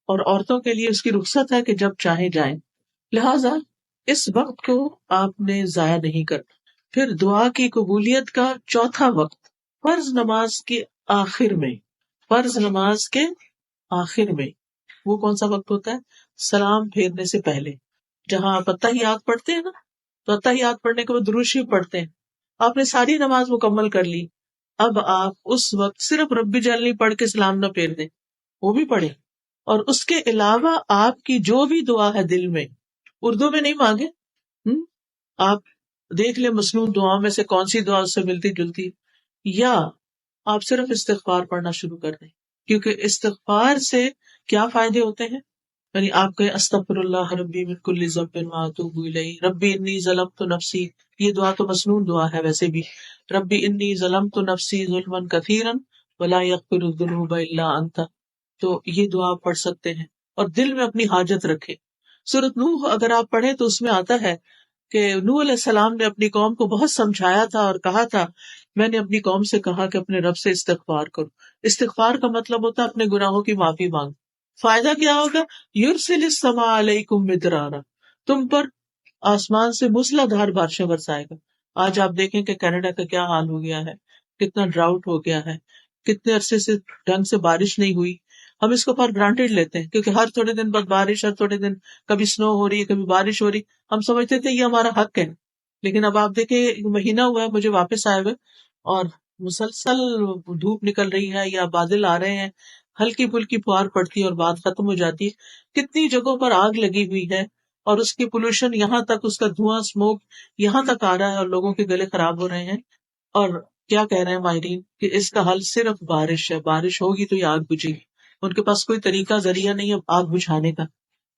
اور عورتوں کے لیے اس کی رخصت ہے کہ جب چاہیں جائیں. لہٰذا اس وقت کو آپ نے ضائع نہیں کرنا. پھر دعا کی قبولیت کا چوتھا وقت فرض نماز کے آخر میں. فرض نماز کے آخر میں وہ کون سا وقت ہوتا ہے؟ سلام پھیرنے سے پہلے، جہاں آپ اتحیات پڑھتے ہیں نا، تو اتحیات پڑھنے کے بعد درود شریف پڑھتے ہیں. آپ نے ساری نماز مکمل کر لی، اب آپ اس وقت صرف ربی جلنی پڑھ کے سلام نہ پھیر دیں، وہ بھی پڑھیں. اور اس کے علاوہ آپ کی جو بھی دعا ہے دل میں، اردو میں نہیں مانگے، آپ دیکھ لیں مسنون دعاؤں میں سے کون سی دعا اس سے ملتی جلتی ہے، یا آپ صرف استغفار پڑھنا شروع کر دیں. کیونکہ استغفار سے کیا فائدے ہوتے ہیں؟ یعنی آپ کہیں استغفر اللہ ربی من کل ذنب واتوب الیہ ربی انی ظلمت نفسی. یہ دعا تو مسنون دعا ہے ویسے بھی، ربی انی ظلمت نفسی ظلما کثیرا ولا یغفر الذنوب الا انت. تو یہ دعا پڑھ سکتے ہیں اور دل میں اپنی حاجت رکھے. سورۃ نوح اگر آپ پڑھیں تو اس میں آتا ہے کہ نوح علیہ السلام نے اپنی قوم کو بہت سمجھایا تھا اور کہا تھا، میں نے اپنی قوم سے کہا کہ اپنے رب سے استغفار کرو. استغفار کا مطلب ہوتا ہے اپنے گناہوں کی معافی مانگ. فائدہ کیا ہوگا؟ یرسل السماء علیکم مدرارا، تم پر آسمان سے موسلادھار بارشیں برسائے گا. آج آپ دیکھیں کہ کینیڈا کا کیا حال ہو گیا ہے، کتنا ڈراؤٹ ہو گیا ہے، کتنے عرصے سے ڈھنگ سے بارش نہیں ہوئی. ہم اس کو فار گرانٹیڈ لیتے ہیں کیونکہ ہر تھوڑے دن بعد بارش، ہر تھوڑے دن کبھی سنو ہو رہی ہے، کبھی بارش ہو رہی. ہم سمجھتے تھے یہ ہمارا حق ہے. لیکن اب آپ دیکھیں مہینہ ہوا ہے مجھے واپس آئے ہوئے اور مسلسل دھوپ نکل رہی ہے یا بادل آ رہے ہیں، ہلکی پھلکی پھوار پڑتی ہے اور بات ختم ہو جاتی ہے. کتنی جگہوں پر آگ لگی ہوئی ہے اور اس کی پولوشن یہاں تک، اس کا دھواں اسموک یہاں تک آ رہا ہے اور لوگوں کے گلے خراب ہو رہے ہیں. اور کیا کہہ رہے ہیں ماہرین کہ اس کا حل صرف بارش ہے، بارش ہوگی تو یہ آگ بجھے گی. ان کے پاس کوئی طریقہ ذریعہ نہیں ہے آگ بجھانے کا.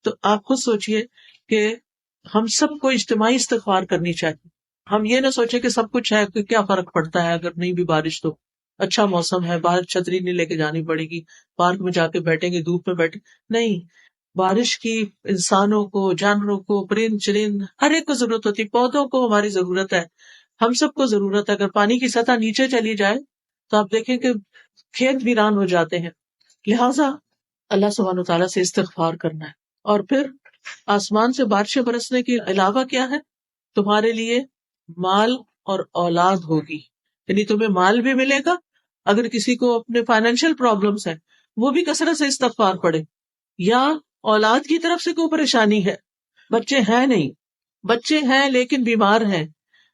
تو آپ خود سوچئے کہ ہم سب کو اجتماعی استغفار کرنی چاہیے. ہم یہ نہ سوچیں کہ سب کچھ ہے کہ کیا فرق پڑتا ہے اگر نہیں بھی بارش تو اچھا موسم ہے، باہر چھتری نہیں لے کے جانی پڑے گی، پارک میں جا کے بیٹھیں گے، دھوپ میں بیٹھے نہیں. بارش کی انسانوں کو، جانوروں کو، پرند چرند ہر ایک کو ضرورت ہوتی ہے. پودوں کو ہماری ضرورت ہے، ہم سب کو ضرورت ہے. اگر پانی کی سطح نیچے چلی جائے تو آپ دیکھیں کہ کھیت ویران ہو جاتے ہیں. لہٰذا اللہ سبحانہ وتعالیٰ سے استغفار کرنا ہے. اور پھر آسمان سے بارشیں برسنے کے علاوہ کیا ہے؟ تمہارے لیے مال اور اولاد ہوگی، یعنی تمہیں مال بھی ملے گا. اگر کسی کو اپنے فائنینشیل پرابلمس ہیں وہ بھی کثرت سے استغفار پڑھے. یا اولاد کی طرف سے کوئی پریشانی ہے، بچے ہیں نہیں، بچے ہیں لیکن بیمار ہیں،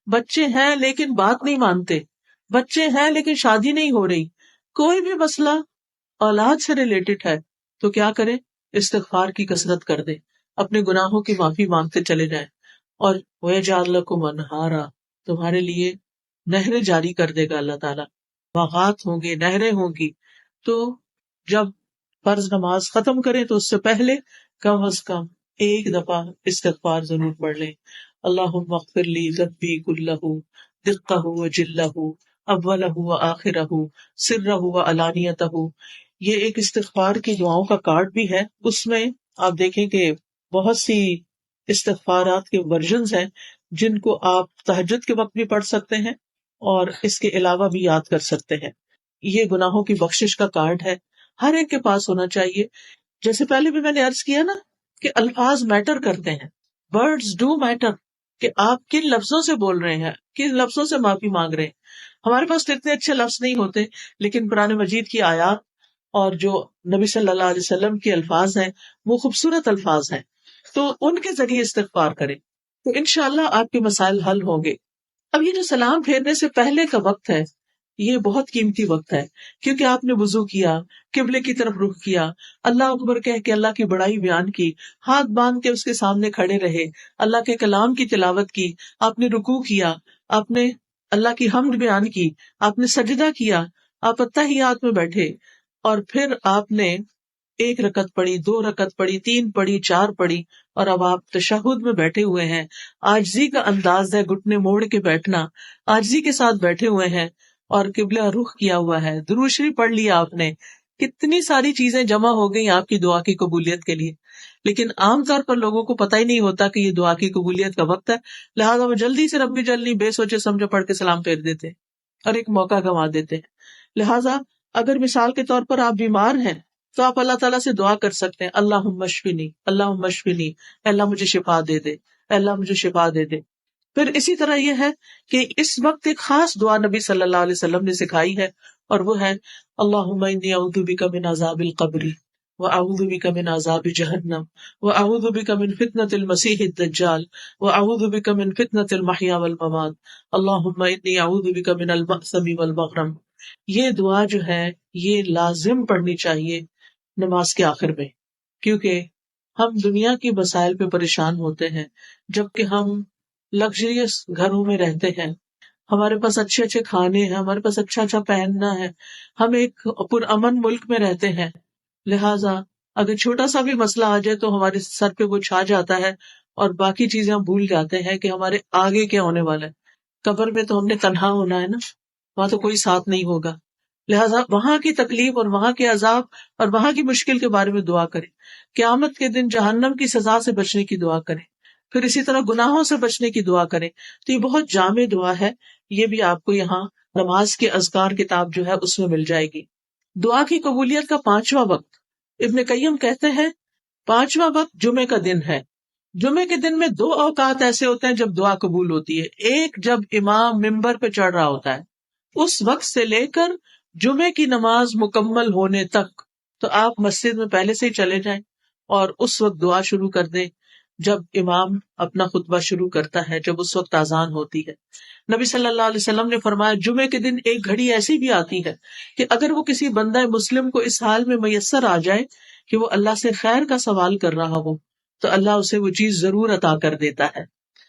بچے ہیں لیکن بات نہیں مانتے، بچے ہیں لیکن شادی نہیں ہو رہی، کوئی بھی مسئلہ اولاد سے ریلیٹڈ ہے تو کیا کریں؟ استغفار کی کثرت کر دیں، اپنے گناہوں کی معافی مانگتے چلے جائیں. اور وَيَجْعَلْ لَكُمْ أَنْهَارًا، تمہارے لیے نہریں جاری کر دے گا اللہ تعالیٰ. باغات ہوں گے، نہریں ہوں گی. تو جب فرض نماز ختم کریں تو اس سے پہلے کم از کم ایک دفعہ استغفار ضرور پڑھ لیں. اللہم اغفر لی ذنبی کلہ دقہ و جلہ اولہ و آخرہ سرہ و علانیتہ. یہ ایک استغفار کی دعاؤں کا کارڈ بھی ہے. اس میں آپ دیکھیں کہ بہت سی استغفارات کے ورژنز ہیں جن کو آپ تہجد کے وقت بھی پڑھ سکتے ہیں اور اس کے علاوہ بھی یاد کر سکتے ہیں. یہ گناہوں کی بخشش کا کارڈ ہے، ہر ایک کے پاس ہونا چاہیے. جیسے پہلے بھی میں نے عرض کیا نا کہ الفاظ میٹر کرتے ہیں، ورڈز ڈو میٹر، کہ آپ کن لفظوں سے بول رہے ہیں، کن لفظوں سے معافی مانگ رہے ہیں. ہمارے پاس تو اتنے اچھے لفظ نہیں ہوتے، لیکن قرآن مجید کی آیات اور جو نبی صلی اللہ علیہ وسلم کے الفاظ ہیں وہ خوبصورت الفاظ ہیں، تو ان کے ذریعے استغفار کریں تو انشاءاللہ آپ کے مسائل حل ہوں گے. اب یہ جو سلام پھیرنے سے پہلے کا وقت ہے یہ بہت قیمتی وقت ہے، کیونکہ آپ نے وضو کیا، قبلے کی طرف رخ کیا، اللہ اکبر کہہ کے اللہ کی بڑائی بیان کی، ہاتھ باندھ کے اس کے سامنے کھڑے رہے، اللہ کے کلام کی تلاوت کی، آپ نے رکوع کیا، آپ نے اللہ کی حمد بیان کی، آپ نے سجدہ کیا، آپ اتحیات میں بیٹھے، اور پھر آپ نے ایک رکعت پڑھی، 2 رکعت پڑھی، 3 پڑھی، 4 پڑھی، اور اب آپ تشہد میں بیٹھے ہوئے ہیں. عاجزی کا انداز ہے، گھٹنے موڑ کے بیٹھنا، عاجزی کے ساتھ بیٹھے ہوئے ہیں اور قبلہ رخ کیا ہوا ہے، درود شریف پڑھ لیا آپ نے. کتنی ساری چیزیں جمع ہو گئی آپ کی دعا کی قبولیت کے لیے. لیکن عام طور پر لوگوں کو پتہ ہی نہیں ہوتا کہ یہ دعا کی قبولیت کا وقت ہے، لہٰذا وہ جلدی سے ربی جلنی بے سوچے سمجھے پڑھ کے سلام پھیر دیتے اور ایک موقع گنوا دیتے ہیں. لہٰذا اگر مثال کے طور پر آپ بیمار ہیں تو آپ اللہ تعالیٰ سے دعا کر سکتے ہیں، اللہم اشفنی، اللہم اشفنی، اے اللہ مجھے شفا دے دے، اے اللہ مجھے شفا دے دے. پھر اسی طرح یہ ہے کہ اس وقت ایک خاص دعا نبی صلی اللہ علیہ وسلم نے سکھائی ہے، اور وہ ہے اللہم انی اعوذ بک من عذاب القبر واعوذ بک من عذاب جہنم واعوذ بک من فتنۃ المسیح الدجال واعوذ بک من فتنۃ المحیا والممات اللہم انی اعوذ بک من المأثم والمغرم. یہ دعا جو ہے یہ لازم پڑھنی چاہیے نماز کے آخر میں، کیونکہ ہم دنیا کی مسائل پہ پریشان ہوتے ہیں جبکہ ہم لگژریس گھروں میں رہتے ہیں، ہمارے پاس اچھے اچھے کھانے ہیں، ہمارے پاس اچھا اچھا پہننا ہے، ہم ایک پرامن ملک میں رہتے ہیں. لہٰذا اگر چھوٹا سا بھی مسئلہ آ جائے تو ہمارے سر پہ وہ چھا جاتا ہے اور باقی چیزیں ہم بھول جاتے ہیں کہ ہمارے آگے کیا ہونے والا ہے. قبر میں تو ہم نے تنہا ہونا ہے نا، وہاں تو کوئی ساتھ نہیں ہوگا. لہٰذا وہاں کی تکلیف اور وہاں کے عذاب اور وہاں کی مشکل کے بارے میں دعا کریں. قیامت کے دن جہنم کی سزا سے بچنے کی دعا کریں. پھر اسی طرح گناہوں سے بچنے کی دعا کریں. تو یہ بہت جامع دعا ہے، یہ بھی آپ کو یہاں نماز کے اذکار کتاب جو ہے اس میں مل جائے گی. دعا کی قبولیت کا 5واں وقت، ابن قیم کہتے ہیں 5واں وقت جمعے کا دن ہے. جمعے کے دن میں 2 اوقات ایسے ہوتے ہیں جب دعا قبول ہوتی ہے. ایک جب امام ممبر پہ چڑھ رہا ہوتا ہے، اس وقت سے لے کر جمعے کی نماز مکمل ہونے تک تو آپ مسجد میں پہلے سے ہی چلے جائیں اور اس وقت دعا شروع کر دیں جب امام اپنا خطبہ شروع کرتا ہے، جب اس وقت اذان ہوتی ہے. نبی صلی اللہ علیہ وسلم نے فرمایا جمعے کے دن ایک گھڑی ایسی بھی آتی ہے کہ اگر وہ کسی بندہ مسلم کو اس حال میں میسر آ جائے کہ وہ اللہ سے خیر کا سوال کر رہا ہو تو اللہ اسے وہ چیز ضرور عطا کر دیتا ہے.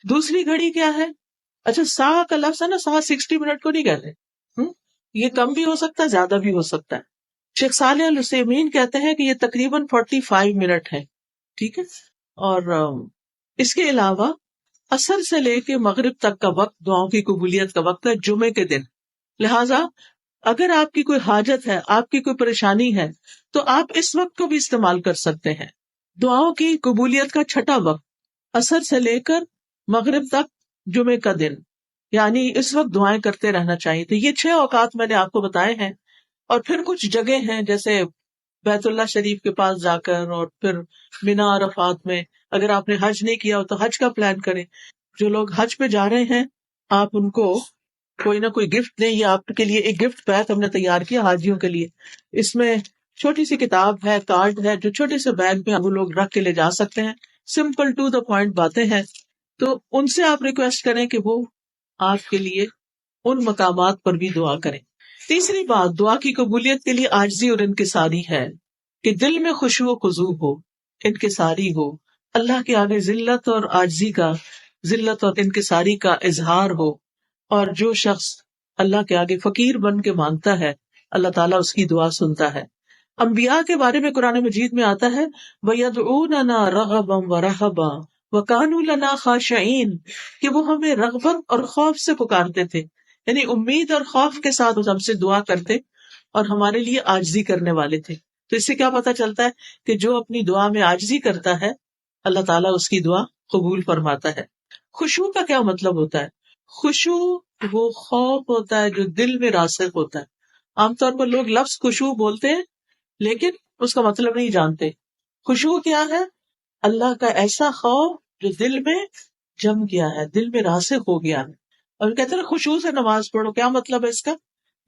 دوسری گھڑی کیا ہے؟ اچھا سا کا لفظ ہے نا، سا 60 منٹ کو نہیں کہتے، یہ کم بھی ہو سکتا ہے، زیادہ بھی ہو سکتا ہے. شیخ صالح العثیمین کہتے ہیں کہ یہ تقریباً 45 منٹ ہے. ٹھیک ہے، اور اس کے علاوہ عصر سے لے کے مغرب تک کا وقت دعاؤں کی قبولیت کا وقت ہے، جمعے کے دن. لہٰذا اگر آپ کی کوئی حاجت ہے، آپ کی کوئی پریشانی ہے، تو آپ اس وقت کو بھی استعمال کر سکتے ہیں. دعاؤں کی قبولیت کا چھٹا وقت عصر سے لے کر مغرب تک جمعے کا دن، یعنی اس وقت دعائیں کرتے رہنا چاہیے. تو یہ 6 اوقات میں نے آپ کو بتائے ہیں. اور پھر کچھ جگہ ہیں جیسے بیت اللہ شریف کے پاس جا کر، اور پھر مینا عرفات میں. اگر آپ نے حج نہیں کیا ہو تو حج کا پلان کریں. جو لوگ حج پہ جا رہے ہیں آپ ان کو کوئی نہ کوئی گفٹ دیں. یہ آپ کے لیے ایک گفٹ پیک ہم نے تیار کیا حاجیوں کے لیے. اس میں چھوٹی سی کتاب ہے، کارڈ ہے، جو چھوٹے سے بیگ میں وہ لوگ رکھ کے لے جا سکتے ہیں. سمپل ٹو دا پوائنٹ باتیں ہیں. تو ان سے آپ ریکویسٹ کریں کہ وہ آپ کے لیے ان مقامات پر بھی دعا کریں. تیسری بات دعا کی قبولیت کے لیے عاجزی اور انکساری ہے کہ دل میں خشوع و خضوع ہو، انکساری ہو، اللہ کے آگے ذلت اور عاجزی کا، ذلت اور انکساری کا اظہار ہو. اور جو شخص اللہ کے آگے فقیر بن کے مانگتا ہے اللہ تعالیٰ اس کی دعا سنتا ہے. انبیاء کے بارے میں قرآن مجید میں آتا ہے وَيَدْعُونَنَا رَغَبًا وَرَهَبًا وَكَانُوا لَنَا خَاشِعِينَ کہ وہ ہمیں رغبت اور خوف سے پکارتے تھے، یعنی امید اور خوف کے ساتھ ہم سے دعا کرتے اور ہمارے لیے عاجزی کرنے والے تھے. تو اس سے کیا پتہ چلتا ہے کہ جو اپنی دعا میں عاجزی کرتا ہے اللہ تعالیٰ اس کی دعا قبول فرماتا ہے. خشوع کا کیا مطلب ہوتا ہے؟ خشوع وہ خوف ہوتا ہے جو دل میں راسخ ہوتا ہے. عام طور پر لوگ لفظ خشوع بولتے ہیں لیکن اس کا مطلب نہیں جانتے. خشوع کیا ہے؟ اللہ کا ایسا خوف جو دل میں جم گیا ہے، دل میں راسخ ہو گیا ہے. اور کہتے ہیں خشوع سے نماز پڑھو. کیا مطلب ہے اس کا؟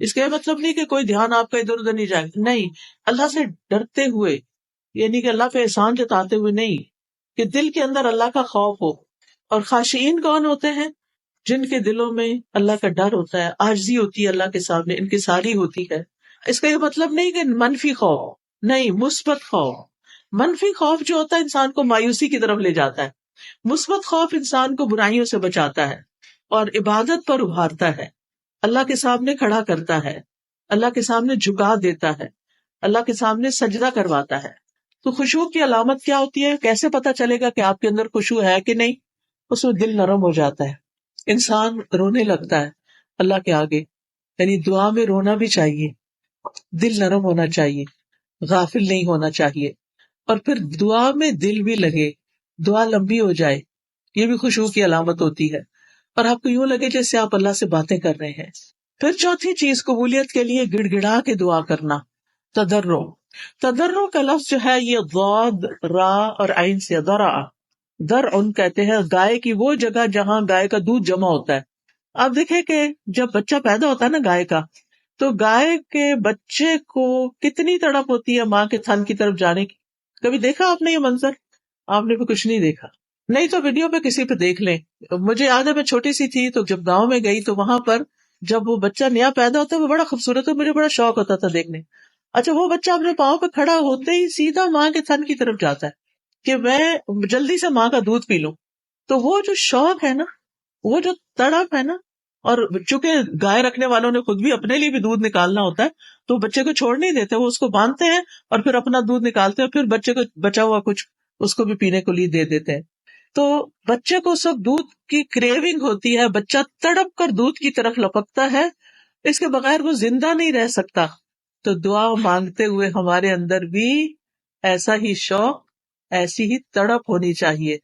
اس کا یہ مطلب نہیں کہ کوئی دھیان آپ کا ادھر ادھر نہیں جائے گا، نہیں، اللہ سے ڈرتے ہوئے، یعنی کہ اللہ پہ احسان جتاتے ہوئے نہیں، کہ دل کے اندر اللہ کا خوف ہو. اور خاشعین کون ہوتے ہیں؟ جن کے دلوں میں اللہ کا ڈر ہوتا ہے، عاجزی ہوتی ہے اللہ کے سامنے، انکساری ہوتی ہے. اس کا یہ مطلب نہیں کہ منفی خوف، نہیں، مثبت خوف. منفی خوف جو ہوتا ہے انسان کو مایوسی کی طرف لے جاتا ہے. مثبت خوف انسان کو برائیوں سے بچاتا ہے اور عبادت پر ابھارتا ہے، اللہ کے سامنے کھڑا کرتا ہے، اللہ کے سامنے جھکا دیتا ہے، اللہ کے سامنے سجدہ کرواتا ہے. تو خشوع کی علامت کیا ہوتی ہے؟ کیسے پتا چلے گا کہ آپ کے اندر خشوع ہے کہ نہیں؟ اس میں دل نرم ہو جاتا ہے، انسان رونے لگتا ہے اللہ کے آگے. یعنی دعا میں رونا بھی چاہیے، دل نرم ہونا چاہیے، غافل نہیں ہونا چاہیے. اور پھر دعا میں دل بھی لگے، دعا لمبی ہو جائے، یہ بھی خشوع کی علامت ہوتی ہے. اور آپ کو یوں لگے جیسے آپ اللہ سے باتیں کر رہے ہیں. پھر چوتھی چیز قبولیت کے لیے گڑ گڑا کے دعا کرنا، تضرع. تضرع کا لفظ جو ہے یہ ضاد، را اور عین سے درع. درعن کہتے ہیں گائے کی وہ جگہ جہاں گائے کا دودھ جمع ہوتا ہے. آپ دیکھیں کہ جب بچہ پیدا ہوتا ہے نا گائے کا، تو گائے کے بچے کو کتنی تڑپ ہوتی ہے ماں کے تھن کی طرف جانے کی. کبھی دیکھا آپ نے یہ منظر؟ آپ نے بھی کچھ نہیں دیکھا، نہیں تو ویڈیو پہ کسی پہ دیکھ لیں. مجھے یاد ہے میں چھوٹی سی تھی تو جب گاؤں میں گئی تو وہاں پر جب وہ بچہ نیا پیدا ہوتا ہے وہ بڑا خوبصورت ہے، مجھے بڑا شوق ہوتا تھا دیکھنے. اچھا وہ بچہ اپنے پاؤں پہ کھڑا ہوتے ہی سیدھا ماں کے تھن کی طرف جاتا ہے کہ میں جلدی سے ماں کا دودھ پی لوں. تو وہ جو شوق ہے نا، وہ جو تڑپ ہے نا، اور چونکہ گائے رکھنے والوں نے خود بھی اپنے لیے بھی دودھ نکالنا ہوتا ہے تو بچے کو چھوڑ نہیں دیتے، وہ اس کو باندھتے ہیں اور پھر اپنا دودھ نکالتے ہیں، پھر بچے کو بچا ہوا کچھ اس کو بھی پینے کو لیے دے دیتے ہیں. تو بچے کو اس وقت دودھ کی کریونگ ہوتی ہے، بچہ تڑپ کر دودھ کی طرف لپکتا ہے، اس کے بغیر وہ زندہ نہیں رہ سکتا. تو دعا مانگتے ہوئے ہمارے اندر بھی ایسا ہی شوق، ایسی ہی تڑپ ہونی چاہیے،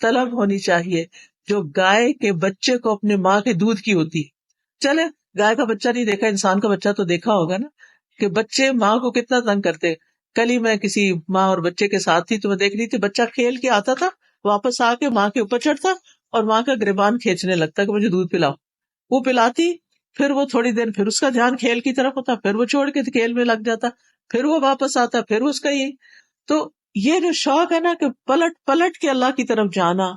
طلب ہونی چاہیے جو گائے کے بچے کو اپنے ماں کے دودھ کی ہوتی. چلے گائے کا بچہ نہیں دیکھا، انسان کا بچہ تو دیکھا ہوگا نا کہ بچے ماں کو کتنا تنگ کرتے. کل ہی میں کسی ماں اور بچے کے ساتھ تھی تو میں دیکھ رہی تھی، بچہ کھیل کے آتا تھا، واپس آ کے ماں کے اوپر چڑھتا اور ماں کا گریبان کھینچنے لگتا کہ مجھے دودھ پلاؤ. وہ پلاتی، پھر وہ تھوڑی دیر پھر اس کا دھیان کھیل کی طرف ہوتا، پھر وہ چھوڑ کے کھیل میں لگ جاتا، پھر وہ واپس آتا، پھر اس کا یہ. تو یہ جو شوق ہے نا کہ پلٹ پلٹ کے اللہ کی طرف جانا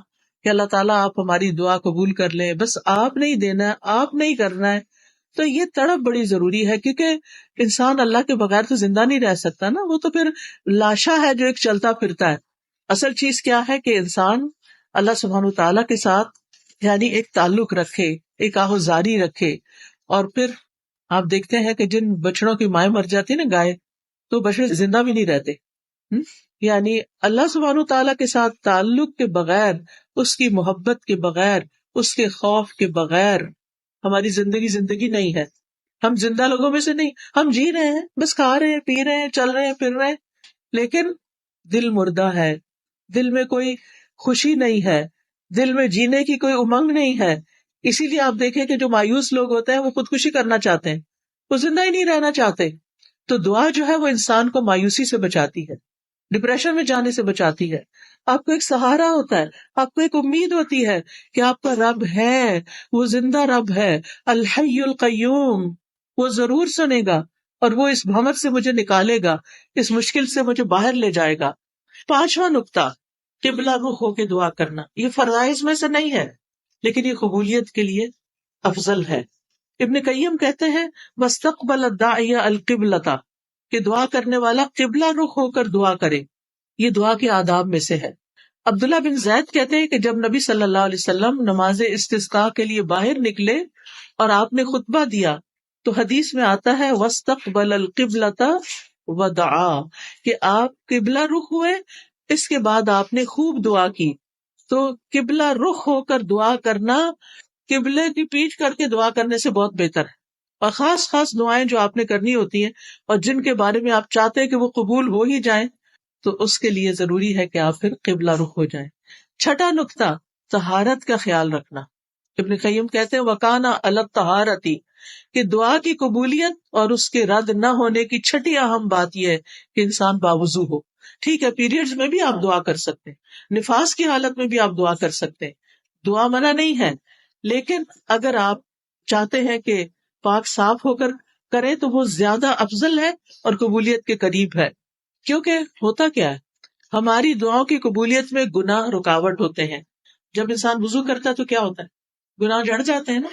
کہ اللہ تعالیٰ آپ ہماری دعا قبول کر لیں، بس آپ نہیں دینا ہے، آپ نہیں کرنا ہے. تو یہ تڑپ بڑی ضروری ہے کیونکہ انسان اللہ کے بغیر تو زندہ نہیں رہ سکتا نا، وہ تو پھر لاشا ہے جو ایک چلتا پھرتا ہے. اصل چیز کیا ہے کہ انسان اللہ سبحانہ تعالیٰ کے ساتھ یعنی ایک تعلق رکھے، ایک آہوزاری رکھے. اور پھر آپ دیکھتے ہیں کہ جن بچڑوں کی مائیں مر جاتی نا گائے، تو بچڑے زندہ بھی نہیں رہتے، ہم؟ یعنی اللہ سبحانہ تعالیٰ کے ساتھ تعلق کے بغیر، اس کی محبت کے بغیر، اس کے خوف کے بغیر ہماری زندگی نہیں ہے. ہم زندہ لوگوں میں سے نہیں، ہم جی رہے ہیں، بس کھا رہے ہیں، پی رہے ہیں، چل رہے ہیں، پھر رہے ہیں، لیکن دل مردہ ہے، دل میں کوئی خوشی نہیں ہے، دل میں جینے کی کوئی امنگ نہیں ہے. اسی لیے آپ دیکھیں کہ جو مایوس لوگ ہوتے ہیں وہ خودکشی کرنا چاہتے ہیں، وہ زندہ ہی نہیں رہنا چاہتے. تو دعا جو ہے وہ انسان کو مایوسی سے بچاتی ہے، ڈپریشن میں جانے سے بچاتی ہے. آپ کو ایک سہارا ہوتا ہے، آپ کو ایک امید ہوتی ہے کہ آپ کا رب ہے، وہ زندہ رب ہے، الحی القیوم، وہ ضرور سنے گا اور وہ اس بھمر سے مجھے نکالے گا، اس مشکل سے مجھے باہر لے جائے گا. 5واں نقطہ، قبلہ رخ ہو کے دعا کرنا. یہ فرائض میں سے نہیں ہے لیکن یہ قبولیت کے لیے افضل ہے. ابن قیم کہتے ہیں وَاسْتَقْبَلَ الدَّاعِيَ الْقِبْلَةَ، کہ دعا کرنے والا قبلہ رخ ہو کر دعا کرے، یہ دعا کے آداب میں سے ہے. عبداللہ بن زید کہتے ہیں کہ جب نبی صلی اللہ علیہ وسلم نماز استسقاء کے لیے باہر نکلے اور آپ نے خطبہ دیا تو حدیث میں آتا ہے وَاسْتَقْبَلَ الْقِبْلَةَ وَدَعَا، کہ آپ قبلہ رخ ہوئے، اس کے بعد آپ نے خوب دعا کی. تو قبلہ رخ ہو کر دعا کرنا قبلے کی پیچھ کر کے دعا کرنے سے بہت بہتر ہے. اور خاص دعائیں جو آپ نے کرنی ہوتی ہیں اور جن کے بارے میں آپ چاہتے ہیں کہ وہ قبول ہو ہی جائیں، تو اس کے لیے ضروری ہے کہ آپ پھر قبلہ رخ ہو جائیں. 6واں نقطہ، طہارت کا خیال رکھنا. ابن قیم کہتے ہیں وَكَانَ عَلَى الطَّهَارَةِ، کہ دعا کی قبولیت اور اس کے رد نہ ہونے کی 6 اہم بات یہ ہے کہ انسان باوضو ہو. ٹھیک ہے، پیریڈز میں بھی آپ دعا کر سکتے ہیں، نفاس کی حالت میں بھی آپ دعا کر سکتے ہیں، دعا منع نہیں ہے، لیکن اگر آپ چاہتے ہیں کہ پاک صاف ہو کر کریں تو وہ زیادہ افضل ہے اور قبولیت کے قریب ہے. کیونکہ ہوتا کیا ہے، ہماری دعاؤں کی قبولیت میں گناہ رکاوٹ ہوتے ہیں. جب انسان وضو کرتا ہے تو کیا ہوتا ہے، گناہ جڑ جاتے ہیں نا.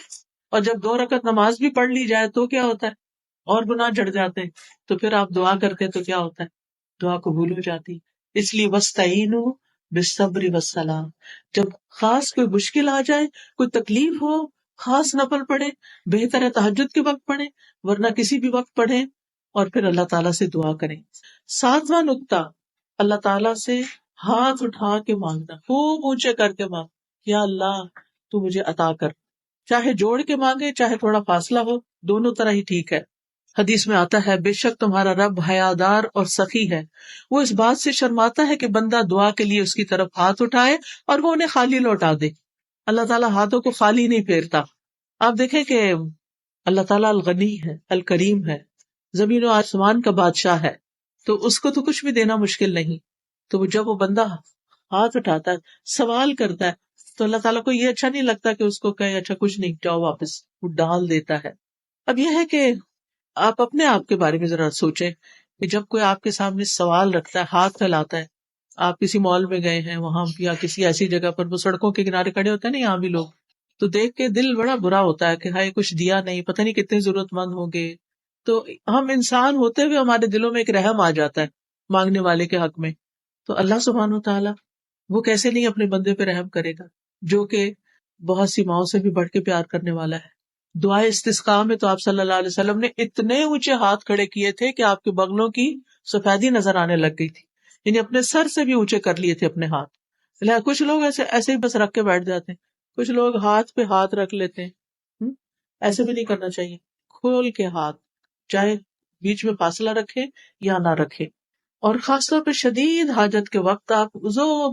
اور جب 2 رکعت نماز بھی پڑھ لی جائے تو کیا ہوتا ہے، اور گناہ جڑ جاتے ہیں. تو پھر آپ دعا کرتے ہیں تو کیا ہوتا ہے، دعا قبول ہو جاتی. اس لیے وَاسْتَعِینُوا بِالصَّبْرِ وَالصَّلَاةِ، جب خاص کوئی مشکل آ جائے، کوئی تکلیف ہو، خاص نفل پڑھے، بہتر ہے تہجد کے وقت پڑھیں ورنہ کسی بھی وقت پڑھیں، اور پھر اللہ تعالیٰ سے دعا کریں. 7واں نقطہ، اللہ تعالیٰ سے ہاتھ اٹھا کے مانگنا، خوب اونچے کر کے مانگ، یا اللہ تو مجھے عطا کر. چاہے جوڑ کے مانگے چاہے تھوڑا فاصلہ ہو، دونوں طرح ہی ٹھیک ہے. حدیث میں آتا ہے بے شک تمہارا رب حیادار اور سخی ہے، وہ اس بات سے شرماتا ہے کہ بندہ دعا کے لیے اس کی طرف ہاتھ اٹھائے اور وہ انہیں خالی لوٹا دے. اللہ تعالیٰ ہاتھوں کو خالی نہیں پھیرتا. آپ دیکھیں کہ اللہ تعالیٰ الغنی ہے، الکریم ہے، زمین و آسمان کا بادشاہ ہے، تو اس کو تو کچھ بھی دینا مشکل نہیں. تو جب وہ بندہ ہاتھ اٹھاتا ہے، سوال کرتا ہے، تو اللہ تعالیٰ کو یہ اچھا نہیں لگتا کہ اس کو کہے اچھا کچھ نہیں، جاؤ واپس، وہ ڈال دیتا ہے. اب یہ ہے کہ آپ اپنے آپ کے بارے میں ذرا سوچیں کہ جب کوئی آپ کے سامنے سوال رکھتا ہے، ہاتھ پھیلاتا ہے، آپ کسی مال میں گئے ہیں وہاں یا کسی ایسی جگہ پر، وہ سڑکوں کے کنارے کھڑے ہوتے ہیں نا یہاں بھی لوگ، تو دیکھ کے دل بڑا برا ہوتا ہے کہ ہائے کچھ دیا نہیں، پتہ نہیں کتنے ضرورت مند ہوں گے. تو ہم انسان ہوتے ہوئے ہمارے دلوں میں ایک رحم آ جاتا ہے مانگنے والے کے حق میں. تو اللہ سبحانہ وتعالیٰ وہ کیسے نہیں اپنے بندے پہ رحم کرے گا جو کہ بہت سی ماؤں سے بھی بڑھ کے پیار کرنے والا ہے. دعائے استسقاء میں تو آپ صلی اللہ علیہ وسلم نے اتنے اونچے ہاتھ کھڑے کیے تھے کہ آپ کے بغلوں کی سفیدی نظر آنے لگ گئی تھی، یعنی اپنے سر سے بھی اونچے کر لیے تھے اپنے ہاتھ. کچھ لوگ ایسے ہی بس رکھ کے بیٹھ جاتے ہیں، کچھ لوگ ہاتھ پہ ہاتھ رکھ لیتے ہیں. ایسے بھی نہیں کرنا چاہیے، کھول کے ہاتھ، چاہے بیچ میں فاصلہ رکھے یا نہ رکھے. اور خاص طور پہ شدید حاجت کے وقت آپ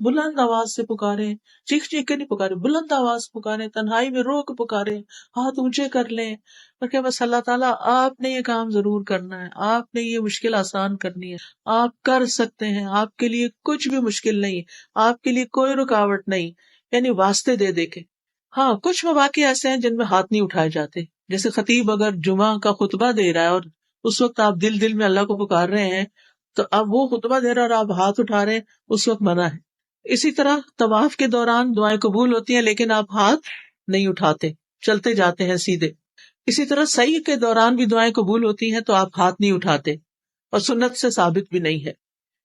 بلند آواز سے پکاریں، چیخ چیخ کے نہیں پکارے، بلند آواز پکاریں، تنہائی میں رو کے پکاریں، ہاتھ اونچے کر لیں اور کہ بس اللہ تعالیٰ آپ نے یہ کام ضرور کرنا ہے، آپ نے یہ مشکل آسان کرنی ہے، آپ کر سکتے ہیں، آپ کے لیے کچھ بھی مشکل نہیں، آپ کے لیے کوئی رکاوٹ نہیں، یعنی واسطے دے دے کے. ہاں کچھ مواقع ایسے ہیں جن میں ہاتھ نہیں اٹھائے جاتے، جیسے خطیب اگر جمعہ کا خطبہ دے رہا ہے اور اس وقت آپ دل میں اللہ کو پکار رہے ہیں، تو اب وہ خطبہ دے رہا اور آپ ہاتھ اٹھا رہے ہیں، اس وقت منع ہے. اسی طرح طواف کے دوران دعائیں قبول ہوتی ہیں لیکن آپ ہاتھ نہیں اٹھاتے، چلتے جاتے ہیں سیدھے. اسی طرح سعی کے دوران بھی دعائیں قبول ہوتی ہیں تو آپ ہاتھ نہیں اٹھاتے اور سنت سے ثابت بھی نہیں ہے.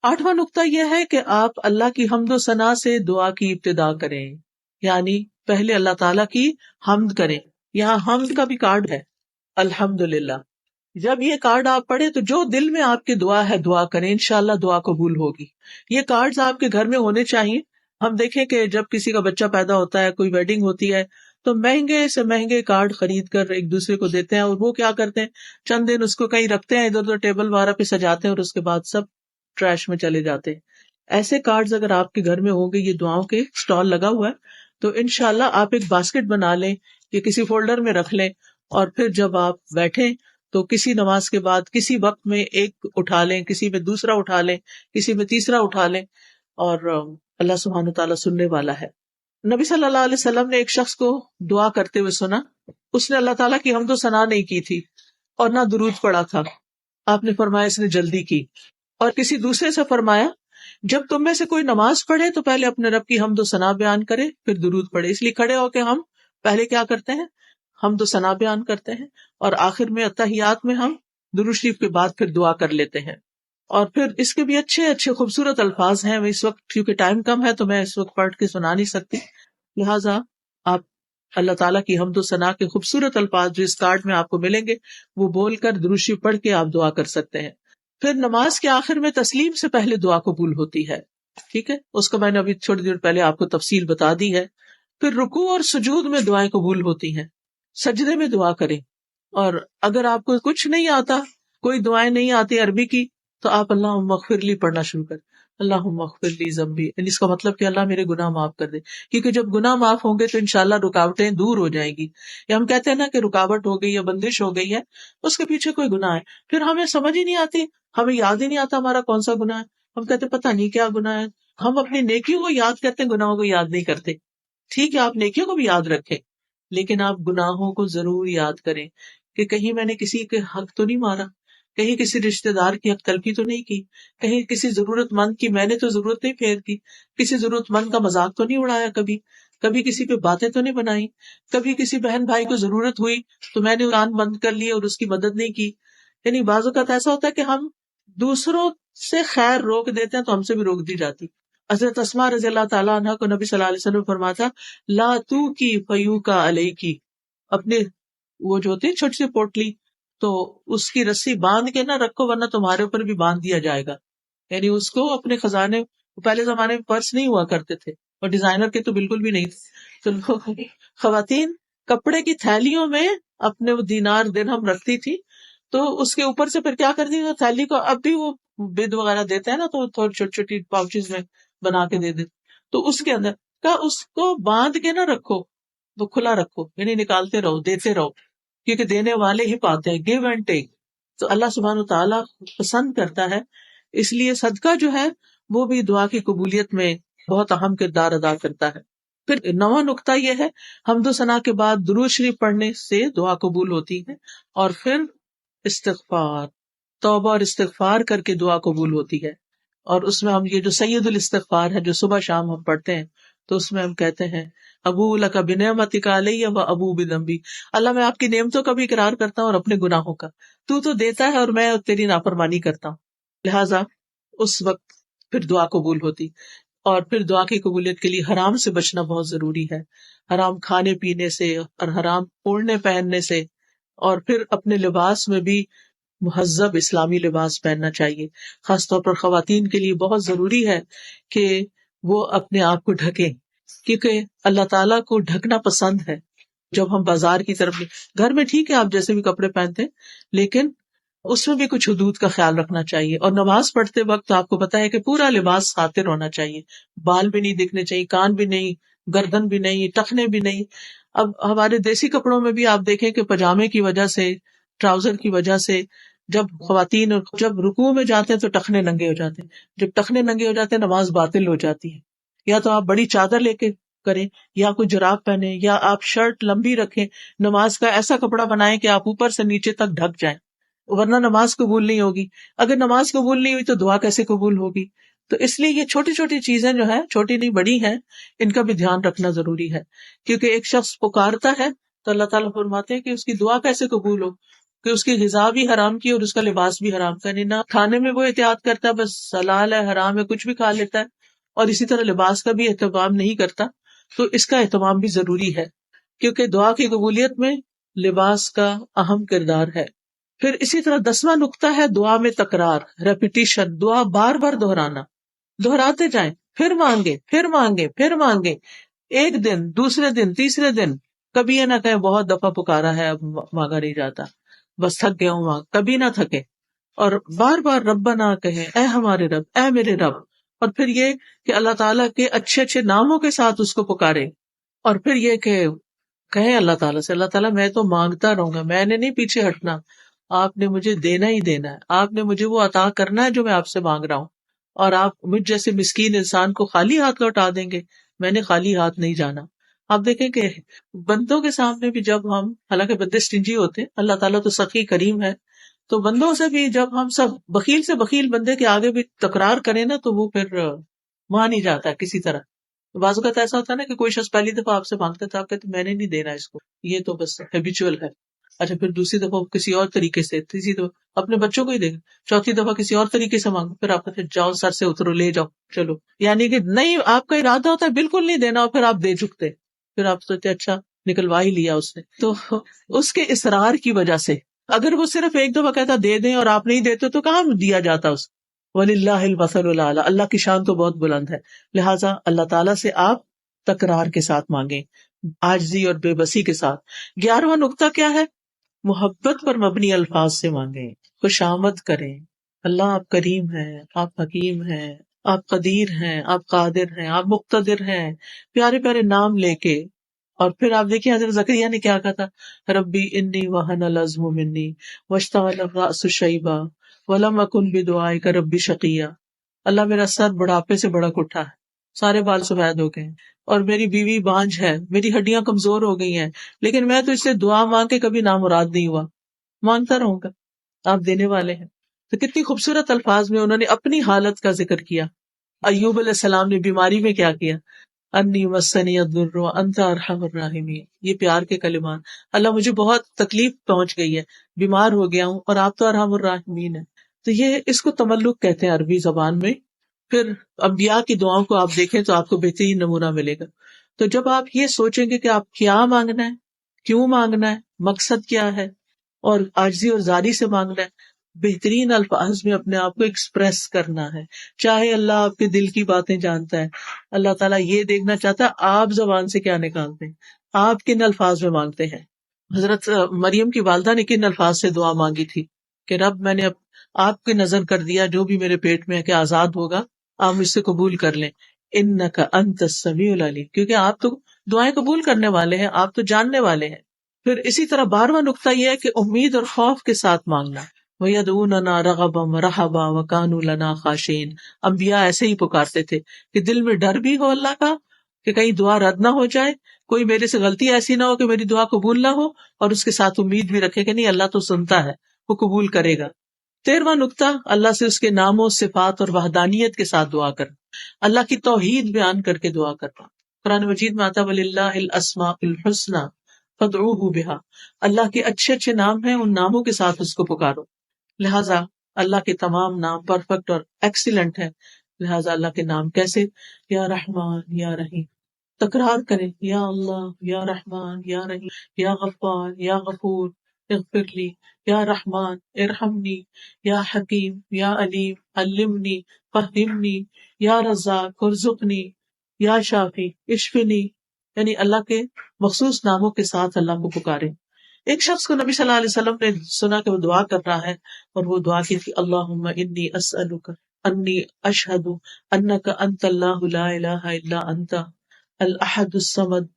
8واں نقطہ یہ ہے کہ آپ اللہ کی حمد و ثنا سے دعا کی ابتدا کریں، یعنی پہلے اللہ تعالیٰ کی حمد کریں. یہاں حمد کا بھی کارڈ ہے، الحمدللہ. جب یہ کارڈ آپ پڑھیں تو جو دل میں آپ کے دعا ہے دعا کریں، انشاءاللہ دعا قبول ہوگی. یہ کارڈز آپ کے گھر میں ہونے چاہیے. ہم دیکھیں کہ جب کسی کا بچہ پیدا ہوتا ہے، کوئی ویڈنگ ہوتی ہے، تو مہنگے سے مہنگے کارڈ خرید کر ایک دوسرے کو دیتے ہیں، اور وہ کیا کرتے ہیں، چند دن اس کو کہیں رکھتے ہیں ادھر ادھر ٹیبل وغیرہ پہ سجاتے ہیں، اور اس کے بعد سب ٹریش میں چلے جاتے ہیں. ایسے کارڈز اگر آپ کے گھر میں ہوں گے، یہ دعاؤں کے اسٹال لگا ہوا ہے، تو انشاءاللہ آپ ایک باسکٹ بنا لیں یا کسی فولڈر میں رکھ لیں، اور پھر جب آپ بیٹھیں تو کسی نماز کے بعد کسی وقت میں ایک اٹھا لیں، کسی میں دوسرا اٹھا لیں، کسی میں تیسرا اٹھا لیں، اور اللہ سبحانہ تعالیٰ سننے والا ہے. نبی صلی اللہ علیہ وسلم نے ایک شخص کو دعا کرتے ہوئے سنا. اس نے اللہ تعالیٰ کی حمد و ثنا نہیں کی تھی اور نہ درود پڑا تھا. آپ نے فرمایا اس نے جلدی کی. اور کسی دوسرے سے فرمایا جب تم میں سے کوئی نماز پڑھے تو پہلے اپنے رب کی حمد و ثنا بیان کرے پھر درود پڑھے. اس لیے کھڑے ہو کے ہم پہلے کیا کرتے ہیں، حمد و ثنا بیان کرتے ہیں، اور آخر میں اتحیات میں ہم درود شریف کے بعد پھر دعا کر لیتے ہیں. اور پھر اس کے بھی اچھے اچھے خوبصورت الفاظ ہیں. اس وقت کیونکہ ٹائم کم ہے تو میں اس وقت پڑھ کے سنا نہیں سکتی، لہٰذا آپ اللہ تعالیٰ کی حمد و ثنا کے خوبصورت الفاظ جو اس کارڈ میں آپ کو ملیں گے وہ بول کر درود شریف پڑھ کے آپ دعا کر سکتے ہیں. پھر نماز کے آخر میں تسلیم سے پہلے دعا قبول ہوتی ہے. ٹھیک ہے، اس کا میں نے ابھی تھوڑی دیر پہلے آپ کو تفصیل بتا دی ہے. پھر رکوع اور سجود میں دعائیں قبول ہوتی ہیں. سجدے میں دعا کریں، اور اگر آپ کو کچھ نہیں آتا، کوئی دعائیں نہیں آتی عربی کی، تو آپ اللہم اغفر لی پڑھنا شروع کریں. اللہم اغفر لی ذنبی، یعنی اس کا مطلب کہ اللہ میرے گناہ معاف کر دے، کیونکہ جب گناہ معاف ہوں گے تو انشاءاللہ رکاوٹیں دور ہو جائیں گی. یا ہم کہتے ہیں نا کہ رکاوٹ ہو گئی یا بندش ہو گئی ہے، اس کے پیچھے کوئی گناہ ہے، پھر ہمیں سمجھ ہی نہیں آتی، ہمیں یاد ہی نہیں آتا ہمارا کون سا گناہ ہے. ہم کہتے پتہ نہیں کیا گناہ ہے. ہم اپنی نیکیوں کو یاد کرتے ہیں، گناہوں کو یاد نہیں کرتے. ٹھیک ہے، آپ نیکیوں کو بھی یاد رکھیں، لیکن آپ گناہوں کو ضرور یاد کریں کہ کہیں میں نے کسی کے حق تو نہیں مارا، کہیں کسی رشتے دار کی حق تلفی تو نہیں کی، کہیں کسی ضرورت مند کی میں نے تو ضرورت نہیں پھیر کی، کسی ضرورت مند کا مذاق تو نہیں اڑایا، کبھی کسی پہ باتیں تو نہیں بنائی، کبھی کسی بہن بھائی کو ضرورت ہوئی تو میں نے کان بند کر لیے اور اس کی مدد نہیں کی. یعنی بعض اوقات ایسا ہوتا ہے کہ ہم دوسروں سے خیر روک دیتے ہیں تو ہم سے بھی روک دی جاتی. حضرت اسماء رضی اللہ تعالیٰ عنہ کو نبی صلی اللہ علیہ وسلم فرماتا لا تو کی فیو کا علیہ کی، اپنے وہ جو ہوتی ہے چھوٹی سی پوٹلی، تو اس کی رسی باندھ کے نہ رکھو ورنہ تمہارے اوپر بھی باندھ دیا جائے گا. یعنی اس کو اپنے خزانے، پہلے زمانے میں پرس نہیں ہوا کرتے تھے اور ڈیزائنر کے تو بالکل بھی نہیں تھے، تو خواتین کپڑے کی تھیلیوں میں اپنے وہ دینار درہم رکھتی تھی، تو اس کے اوپر سے پھر کیا کرتی تھی تھیلی کو، اب بھی وہ بید وغیرہ دیتے ہیں نا تو تھوڑی چھوٹی چھوٹی پاؤچز میں بنا کے دے دیتے، تو اس کے اندر کا اس کو باندھ کے نہ رکھو، تو کھلا رکھو، یعنی نکالتے رہو، دیتے رہو، کیونکہ دینے والے ہی پاتے ہیں، گیو اینڈ ٹیک. تو اللہ سبحانہ تعالیٰ پسند کرتا ہے، اس لیے صدقہ جو ہے وہ بھی دعا کی قبولیت میں بہت اہم کردار ادا کرتا ہے. پھر نواں نقطہ یہ ہے، حمد و ثنا کے بعد درود شریف پڑھنے سے دعا قبول ہوتی ہے، اور پھر استغفار، توبہ اور استغفار کر کے دعا قبول ہوتی ہے. اور اس میں ہم یہ جو سید الاستغفار ہے جو صبح شام ہم پڑھتے ہیں، تو اس میں ہم کہتے ہیں ابو لک بنعمتک علی و ابو بذنبی، اللہ میں آپ کی نعمتوں کا بھی اقرار کرتا ہوں اور اپنے گناہوں کا، تو دیتا ہے اور میں تیری نافرمانی کرتا ہوں. لہٰذا اس وقت پھر دعا قبول ہوتی. اور پھر دعا کی قبولیت کے لیے حرام سے بچنا بہت ضروری ہے، حرام کھانے پینے سے اور حرام اوڑھنے پہننے سے. اور پھر اپنے لباس میں بھی مہذب اسلامی لباس پہننا چاہیے. خاص طور پر خواتین کے لیے بہت ضروری ہے کہ وہ اپنے آپ کو ڈھکیں، کیونکہ اللہ تعالیٰ کو ڈھکنا پسند ہے. جب ہم بازار کی طرف، گھر میں ٹھیک ہے آپ جیسے بھی کپڑے پہنتے ہیں، لیکن اس میں بھی کچھ حدود کا خیال رکھنا چاہیے. اور نماز پڑھتے وقت آپ کو پتا ہے کہ پورا لباس ساتر ہونا چاہیے، بال بھی نہیں دکھنے چاہیے، کان بھی نہیں، گردن بھی نہیں، ٹخنے بھی نہیں. اب ہمارے دیسی کپڑوں میں بھی آپ دیکھیں کہ پجامے کی وجہ سے، ٹراؤزر کی وجہ سے، جب خواتین جب رکوع میں جاتے ہیں تو ٹخنے ننگے ہو جاتے ہیں، جب ٹخنے ننگے ہو جاتے ہیں نماز باطل ہو جاتی ہے. یا تو آپ بڑی چادر لے کے کریں، یا کوئی جراب پہنے، یا آپ شرٹ لمبی رکھیں، نماز کا ایسا کپڑا بنائیں کہ آپ اوپر سے نیچے تک ڈھک جائیں، ورنہ نماز قبول نہیں ہوگی. اگر نماز قبول نہیں ہوئی تو دعا کیسے قبول ہوگی؟ تو اس لیے یہ چھوٹی چھوٹی چیزیں جو ہیں، چھوٹی نہیں بڑی ہیں، ان کا بھی دھیان رکھنا ضروری ہے. کیونکہ ایک شخص پکارتا ہے تو اللہ تعالیٰ فرماتے ہیں کہ اس کی دعا کیسے قبول ہو، کہ اس کی غذا بھی حرام کی اور اس کا لباس بھی حرام کا. نہ کھانے میں وہ احتیاط کرتا، بس حلال ہے حرام ہے کچھ بھی کھا لیتا ہے، اور اسی طرح لباس کا بھی اہتمام نہیں کرتا. تو اس کا اہتمام بھی ضروری ہے، کیونکہ دعا کی قبولیت میں لباس کا اہم کردار ہے. پھر اسی طرح 10واں نقطہ ہے دعا میں تکرار، ریپیٹیشن، دعا بار بار دہرانا، دہراتے جائیں، پھر مانگے پھر مانگے پھر مانگے، ایک دن، دوسرے دن، تیسرے دن، کبھی یہ نہ کہیں بہت دفعہ پکارا ہے اب مانگا نہیں جاتا، بس تھک گیا ہوں مانگ، کبھی نہ تھکے، اور بار بار ربنا کہیں، اے ہمارے رب، اے میرے رب، اور پھر یہ کہ اللہ تعالیٰ کے اچھے اچھے ناموں کے ساتھ اس کو پکارے، اور پھر یہ کہ کہیں اللہ تعالیٰ سے، اللہ تعالیٰ میں تو مانگتا رہوں گا، میں نے نہیں پیچھے ہٹنا، آپ نے مجھے دینا ہی دینا ہے، آپ نے مجھے وہ عطا کرنا ہے جو میں آپ سے مانگ رہا ہوں، اور آپ مجھ جیسے مسکین انسان کو خالی ہاتھ لوٹا دیں گے، میں نے خالی ہاتھ نہیں جانا۔ آپ دیکھیں کہ بندوں کے سامنے بھی جب ہم، حالانکہ بندے سٹنجی ہوتے ہیں، اللہ تعالیٰ تو سخی کریم ہے، تو بندوں سے بھی جب ہم سب بخیل سے بخیل بندے کے آگے بھی تکرار کریں نا تو وہ پھر مان ہی جاتا ہے کسی طرح۔ بعض اوقات ایسا ہوتا ہے نا کہ کوئی شخص پہلی دفعہ آپ سے مانگتا تھا، آپ کہتے میں نے نہیں دینا اس کو، یہ تو بس ہیبیچول ہے، اچھا پھر دوسری دفعہ کسی اور طریقے سے، تیسری دفعہ اپنے بچوں کو ہی دے گا، چوتھی دفعہ کسی اور طریقے سے مانگو، پھر آپ کہتے جاؤ سر سے اترو، لے جاؤ چلو، یعنی کہ نہیں، آپ کا ارادہ ہوتا ہے بالکل نہیں دینا اور پھر آپ دے چکتے، پھر آپ سوچتے اچھا نکلوا ہی لیا اس نے، تو اس کے اصرار کی وجہ سے، اگر وہ صرف ایک دفعہ کہتا دے دیں اور آپ نہیں دیتے تو کہاں دیا جاتا اس کو، وَلِلَّهِ الْمَثَلُ الْأَعْلَىٰ، اللہ کی شان تو بہت بلند ہے، لہٰذا اللہ تعالیٰ سے آپ تکرار کے ساتھ مانگیں، عاجزی اور بے بسی کے ساتھ۔ 11واں نقطہ کیا ہے؟ محبت پر مبنی الفاظ سے مانگیں، خوشامد کریں، اللہ آپ کریم ہیں، آپ حکیم ہیں، آپ قدیر ہیں، آپ قادر ہیں، آپ مقتدر ہیں، پیارے پیارے نام لے کے، اور پھر آپ دیکھیں حضرت زکریا نے کیا کہا تھا، ربی انی وہن العظم منی واشتعل الرأس شیبا ولم اکن بدعائک ربی شقیا، اللہ میرا سر بڑھاپے سے بڑک اٹھا ہے، سارے بال سفید ہو گئے ہیں، اور میری بیوی بانجھ ہے، میری ہڈیاں کمزور ہو گئی ہیں، لیکن میں تو اس سے دعا مانگ کے کبھی نامراد نہیں ہوا، مانگتا رہوں گا، آپ دینے والے ہیں۔ تو کتنی خوبصورت الفاظ میں انہوں نے اپنی حالت کا ذکر کیا۔ ایوب علیہ السلام نے بیماری میں کیا کیا، انی مسنی الضر وانت ارحم الراحمین، یہ پیار کے کلمات، اللہ مجھے بہت تکلیف پہنچ گئی ہے، بیمار ہو گیا ہوں اور آپ تو ارحم الراحمین ہیں، تو یہ اس کو تملک کہتے ہیں عربی زبان میں۔ پھر انبیاء کی دعاؤں کو آپ دیکھیں تو آپ کو بہترین نمونہ ملے گا۔ تو جب آپ یہ سوچیں گے کہ آپ کیا مانگنا ہے، کیوں مانگنا ہے، مقصد کیا ہے، اور عاجزی اور زاری سے مانگنا ہے، بہترین الفاظ میں اپنے آپ کو ایکسپریس کرنا ہے، چاہے اللہ آپ کے دل کی باتیں جانتا ہے، اللہ تعالیٰ یہ دیکھنا چاہتا ہے آپ زبان سے کیا نکالتے ہیں، آپ کن الفاظ میں مانگتے ہیں۔ حضرت مریم کی والدہ نے کن الفاظ سے دعا مانگی تھی کہ رب میں نے آپ کی نظر کر دیا جو بھی میرے پیٹ میں ہے کہ آزاد ہوگا، آپ مجھ سے قبول کر لیں، انک انت السمیع العلیم، کیونکہ آپ تو دعائیں قبول کرنے والے ہیں، آپ تو جاننے والے ہیں۔ پھر اسی طرح 12واں نقطہ یہ ہے کہ امید اور خوف کے ساتھ مانگنا، وَيَدْعُونَنَا رَغَبًا وَرَهَبًا وَكَانُوا لَنَا خَاشِعِينَ، انبیاء ایسے ہی پکارتے تھے کہ دل میں ڈر بھی ہو اللہ کا کہ کہیں دعا رد نہ ہو جائے، کوئی میرے سے غلطی ایسی نہ ہو کہ میری دعا قبول نہ ہو، اور اس کے ساتھ امید بھی رکھے کہ نہیں اللہ تو سنتا ہے، وہ قبول کرے گا۔ 13واں نقطہ اللہ سے اس کے ناموں، صفات اور وحدانیت کے ساتھ دعا کرنا، اللہ کی توحید بیان کر کے دعا کرنا۔ قرآن مجید میں آتا وَلِلَّهِ الْأَسْمَاءُ الْحُسْنَىٰ فَادْعُوهُ بِهَا، اللہ کے اچھے اچھے نام ہیں، ان ناموں کے ساتھ اس کو پکارو، لہٰذا اللہ کے تمام نام پرفیکٹ اور ایکسیلنٹ ہیں، لہٰذا اللہ کے نام کیسے، یا رحمان یا رحیم، تکرار کریں، یا اللہ یا رحمان یا رحیم، یا غفار یا غفور اغفر لی، یا رحمان ارحمنی، یا حکیم یا علیم علمنی فہمنی، یا رزاق ارزقنی، یا شافی اشفنی، یعنی اللہ کے مخصوص ناموں کے ساتھ اللہ کو پکاریں۔ ایک شخص کو نبی صلی اللہ علیہ وسلم نے سنا کہ وہ دعا کر رہا ہے، اور وہ دعا کی تھی اللہم انی اسألک انی اشہد انک انت اللہ لا الہ الا انت الاحد الصمد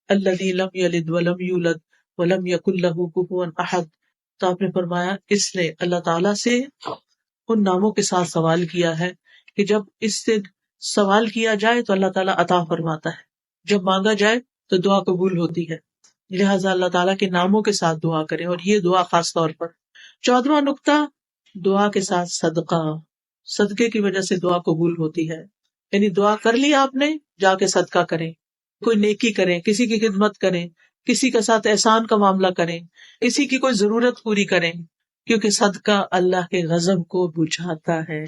الذی لم یلد ولم یولد ولم یکن لہ کفوا احد۔ تو آپ نے فرمایا اس نے اللہ تعالیٰ سے ان ناموں کے ساتھ سوال کیا ہے کہ جب اس سے سوال کیا جائے تو اللہ تعالیٰ عطا فرماتا ہے، جب مانگا جائے تو دعا قبول ہوتی ہے، لہٰذا اللہ تعالیٰ کے ناموں کے ساتھ دعا کریں، اور یہ دعا خاص طور پر۔ 14واں نقطہ، دعا کے ساتھ صدقہ، صدقے کی وجہ سے دعا قبول ہوتی ہے، یعنی دعا کر لی آپ نے، جا کے صدقہ کریں، کوئی نیکی کریں، کسی کی خدمت کریں، کسی کے ساتھ احسان کا معاملہ کریں، کسی کی کوئی ضرورت پوری کریں، کیونکہ صدقہ اللہ کے غضب کو بجھاتا ہے،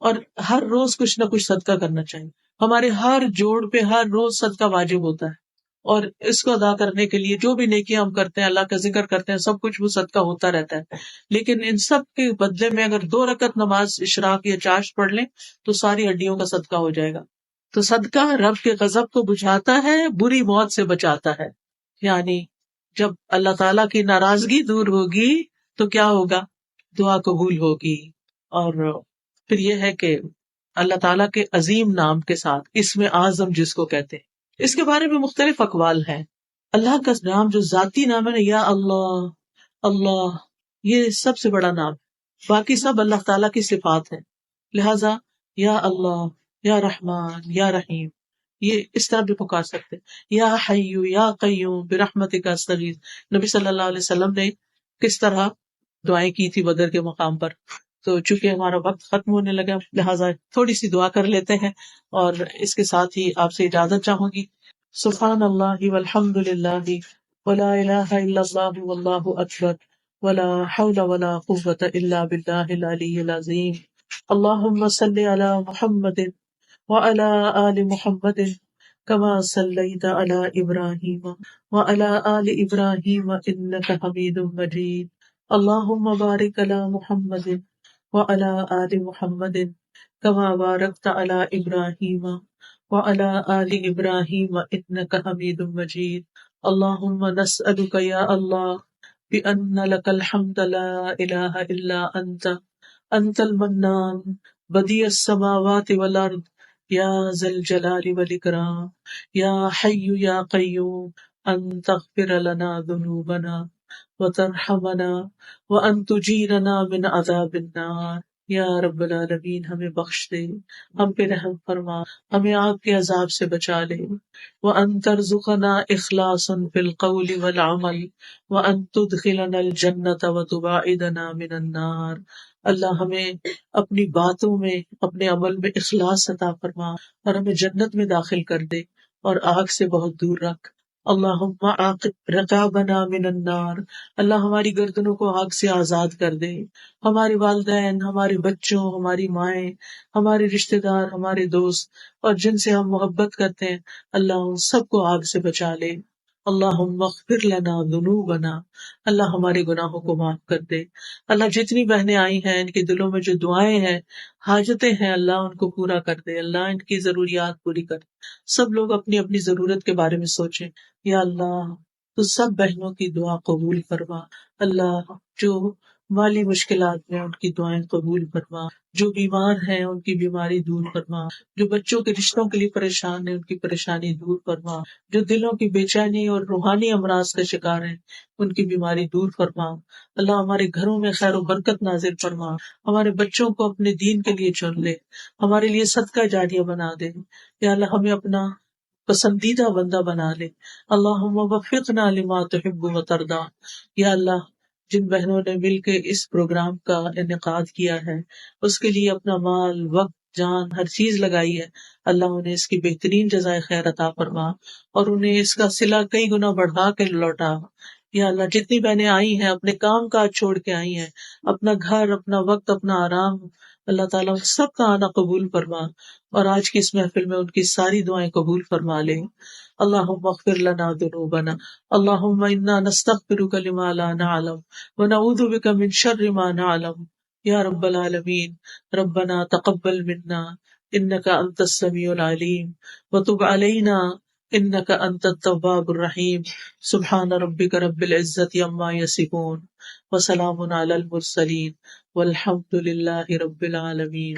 اور ہر روز کچھ نہ کچھ صدقہ کرنا چاہیے، ہمارے ہر جوڑ پہ ہر روز صدقہ واجب ہوتا ہے، اور اس کو ادا کرنے کے لیے جو بھی نیکیاں ہم کرتے ہیں، اللہ کا ذکر کرتے ہیں، سب کچھ وہ صدقہ ہوتا رہتا ہے. لیکن ان سب کے بدلے میں اگر 2 رکعت نماز اشراق یا چاشت پڑھ لیں تو ساری ہڈیوں کا صدقہ ہو جائے گا. تو صدقہ رب کے غضب کو بجھاتا ہے، بری موت سے بچاتا ہے. یعنی جب اللہ تعالیٰ کی ناراضگی دور ہوگی تو کیا ہوگا؟ دعا قبول ہوگی. اور پھر یہ ہے کہ اللہ تعالیٰ کے عظیم نام کے ساتھ، اسم اعظم جس کو کہتے ہیں، اس کے بارے میں مختلف اقوال ہیں. اللہ کا نام جو ذاتی نام ہے نا، یا اللہ، اللہ، یہ سب سے بڑا نام ہے. باقی سب اللہ تعالیٰ کی صفات ہیں. لہذا یا اللہ، یا رحمان، یا رحیم، یہ اس طرح بھی پکار سکتے ہیں. یا حیو یا قیوم برحمتک استغیث. نبی صلی اللہ علیہ وسلم نے کس طرح دعائیں کی تھی بدر کے مقام پر. تو چونکہ ہمارا وقت ختم ہونے لگا، لہٰذا تھوڑی سی دعا کر لیتے ہیں اور اس کے ساتھ ہی آپ سے اجازت چاہوں گی. سبحان اللہ والحمد للہ ولا الہ الا اللہ واللہ اکبر ولا حول ولا قوة الا باللہ العلی العظیم. اللہم صل علی محمد وعلى آل محمد كما صليت على إبراهيم وعلى آل إبراهيم إنك حميد مجيد. اللهم بارك على محمد وعلى آل محمد كما باركت على إبراهيم وعلى آل إبراهيم إنك حميد مجيد. اللهم نسألك يا الله بأن لك الحمد لا إله إلا أنت المنان بديع السماوات والأرض یا ذا الجلال والاکرام یا حی یا قیوم ان تغفر لنا ذنوبنا وترحمنا وان تجیرنا من عذاب النار. یا رب العالمین ہمیں بخش دے، ہم پہ رحم فرما، ہمیں آگ کے عذاب سے بچا لے. وان ترزقنا اخلاصا فی القول والعمل وان تدخلنا الجنۃ وتباعدنا من النار. اللہ ہمیں اپنی باتوں میں، اپنے عمل میں اخلاص عطا فرما اور ہمیں جنت میں داخل کر دے اور آگ سے بہت دور رکھ. اللہم عاقب رقابنا من النار. اللہ ہماری گردنوں کو آگ سے آزاد کر دے. ہمارے والدین، ہمارے بچوں، ہماری مائیں، ہمارے رشتہ دار، ہمارے دوست اور جن سے ہم محبت کرتے ہیں، اللہ ان سب کو آگ سے بچا لے. اللہم اغفر لنا ذنوبنا. اللہ ہمارے گناہوں کو معاف کر دے. اللہ جتنی بہنیں آئی ہیں ان کے دلوں میں جو دعائیں ہیں، حاجتیں ہیں، اللہ ان کو پورا کر دے. اللہ ان کی ضروریات پوری کر دے. سب لوگ اپنی اپنی ضرورت کے بارے میں سوچیں. یا اللہ تو سب بہنوں کی دعا قبول فرما. اللہ جو مالی مشکلات میں ان کی دعائیں قبول فرما، جو بیمار ہیں ان کی بیماری دور فرما، جو بچوں کے رشتوں کے لیے پریشان ہیں ان کی پریشانی دور فرما، جو دلوں کی بے چینی اور روحانی امراض کا شکار ہیں ان کی بیماری دور فرما. اللہ ہمارے گھروں میں خیر و برکت نازل فرما. ہمارے بچوں کو اپنے دین کے لیے چن لے، ہمارے لیے صدقہ جاریہ بنا دے. یا اللہ ہمیں اپنا پسندیدہ بندہ بنا لے. اللہم وفقنا لما تحب و ترضا. یا اللہ جن بہنوں نے مل کے اس پروگرام کا انعقاد کیا ہے، اس کے لیے اپنا مال، وقت، جان، ہر چیز لگائی ہے، اللہ انہیں اس کی بہترین جزائے خیر عطا فرما اور انہیں اس کا صلہ کئی گنا بڑھا کے لوٹا. یا اللہ جتنی بہنیں آئی ہیں اپنے کام کاج چھوڑ کے آئی ہیں، اپنا گھر، اپنا وقت، اپنا آرام، اللہ تعالیٰ ان سب کا آنا قبول فرما اور آج کی اس محفل میں ان کی ساری دعائیں قبول فرما لے. اللہم اغفر لنا ذنوبنا. اللہم انا نستغفرک لما لا نعلم ونعوذ بک من شر ما نعلم. یا رب العالمین ربنا تقبل منا انک انت السمیع العلیم وتب علینا انک انت التواب الرحیم. سبحان ربک رب العزت عما یصفون وسلام علی المرسلین والحمد للہ رب العالمین.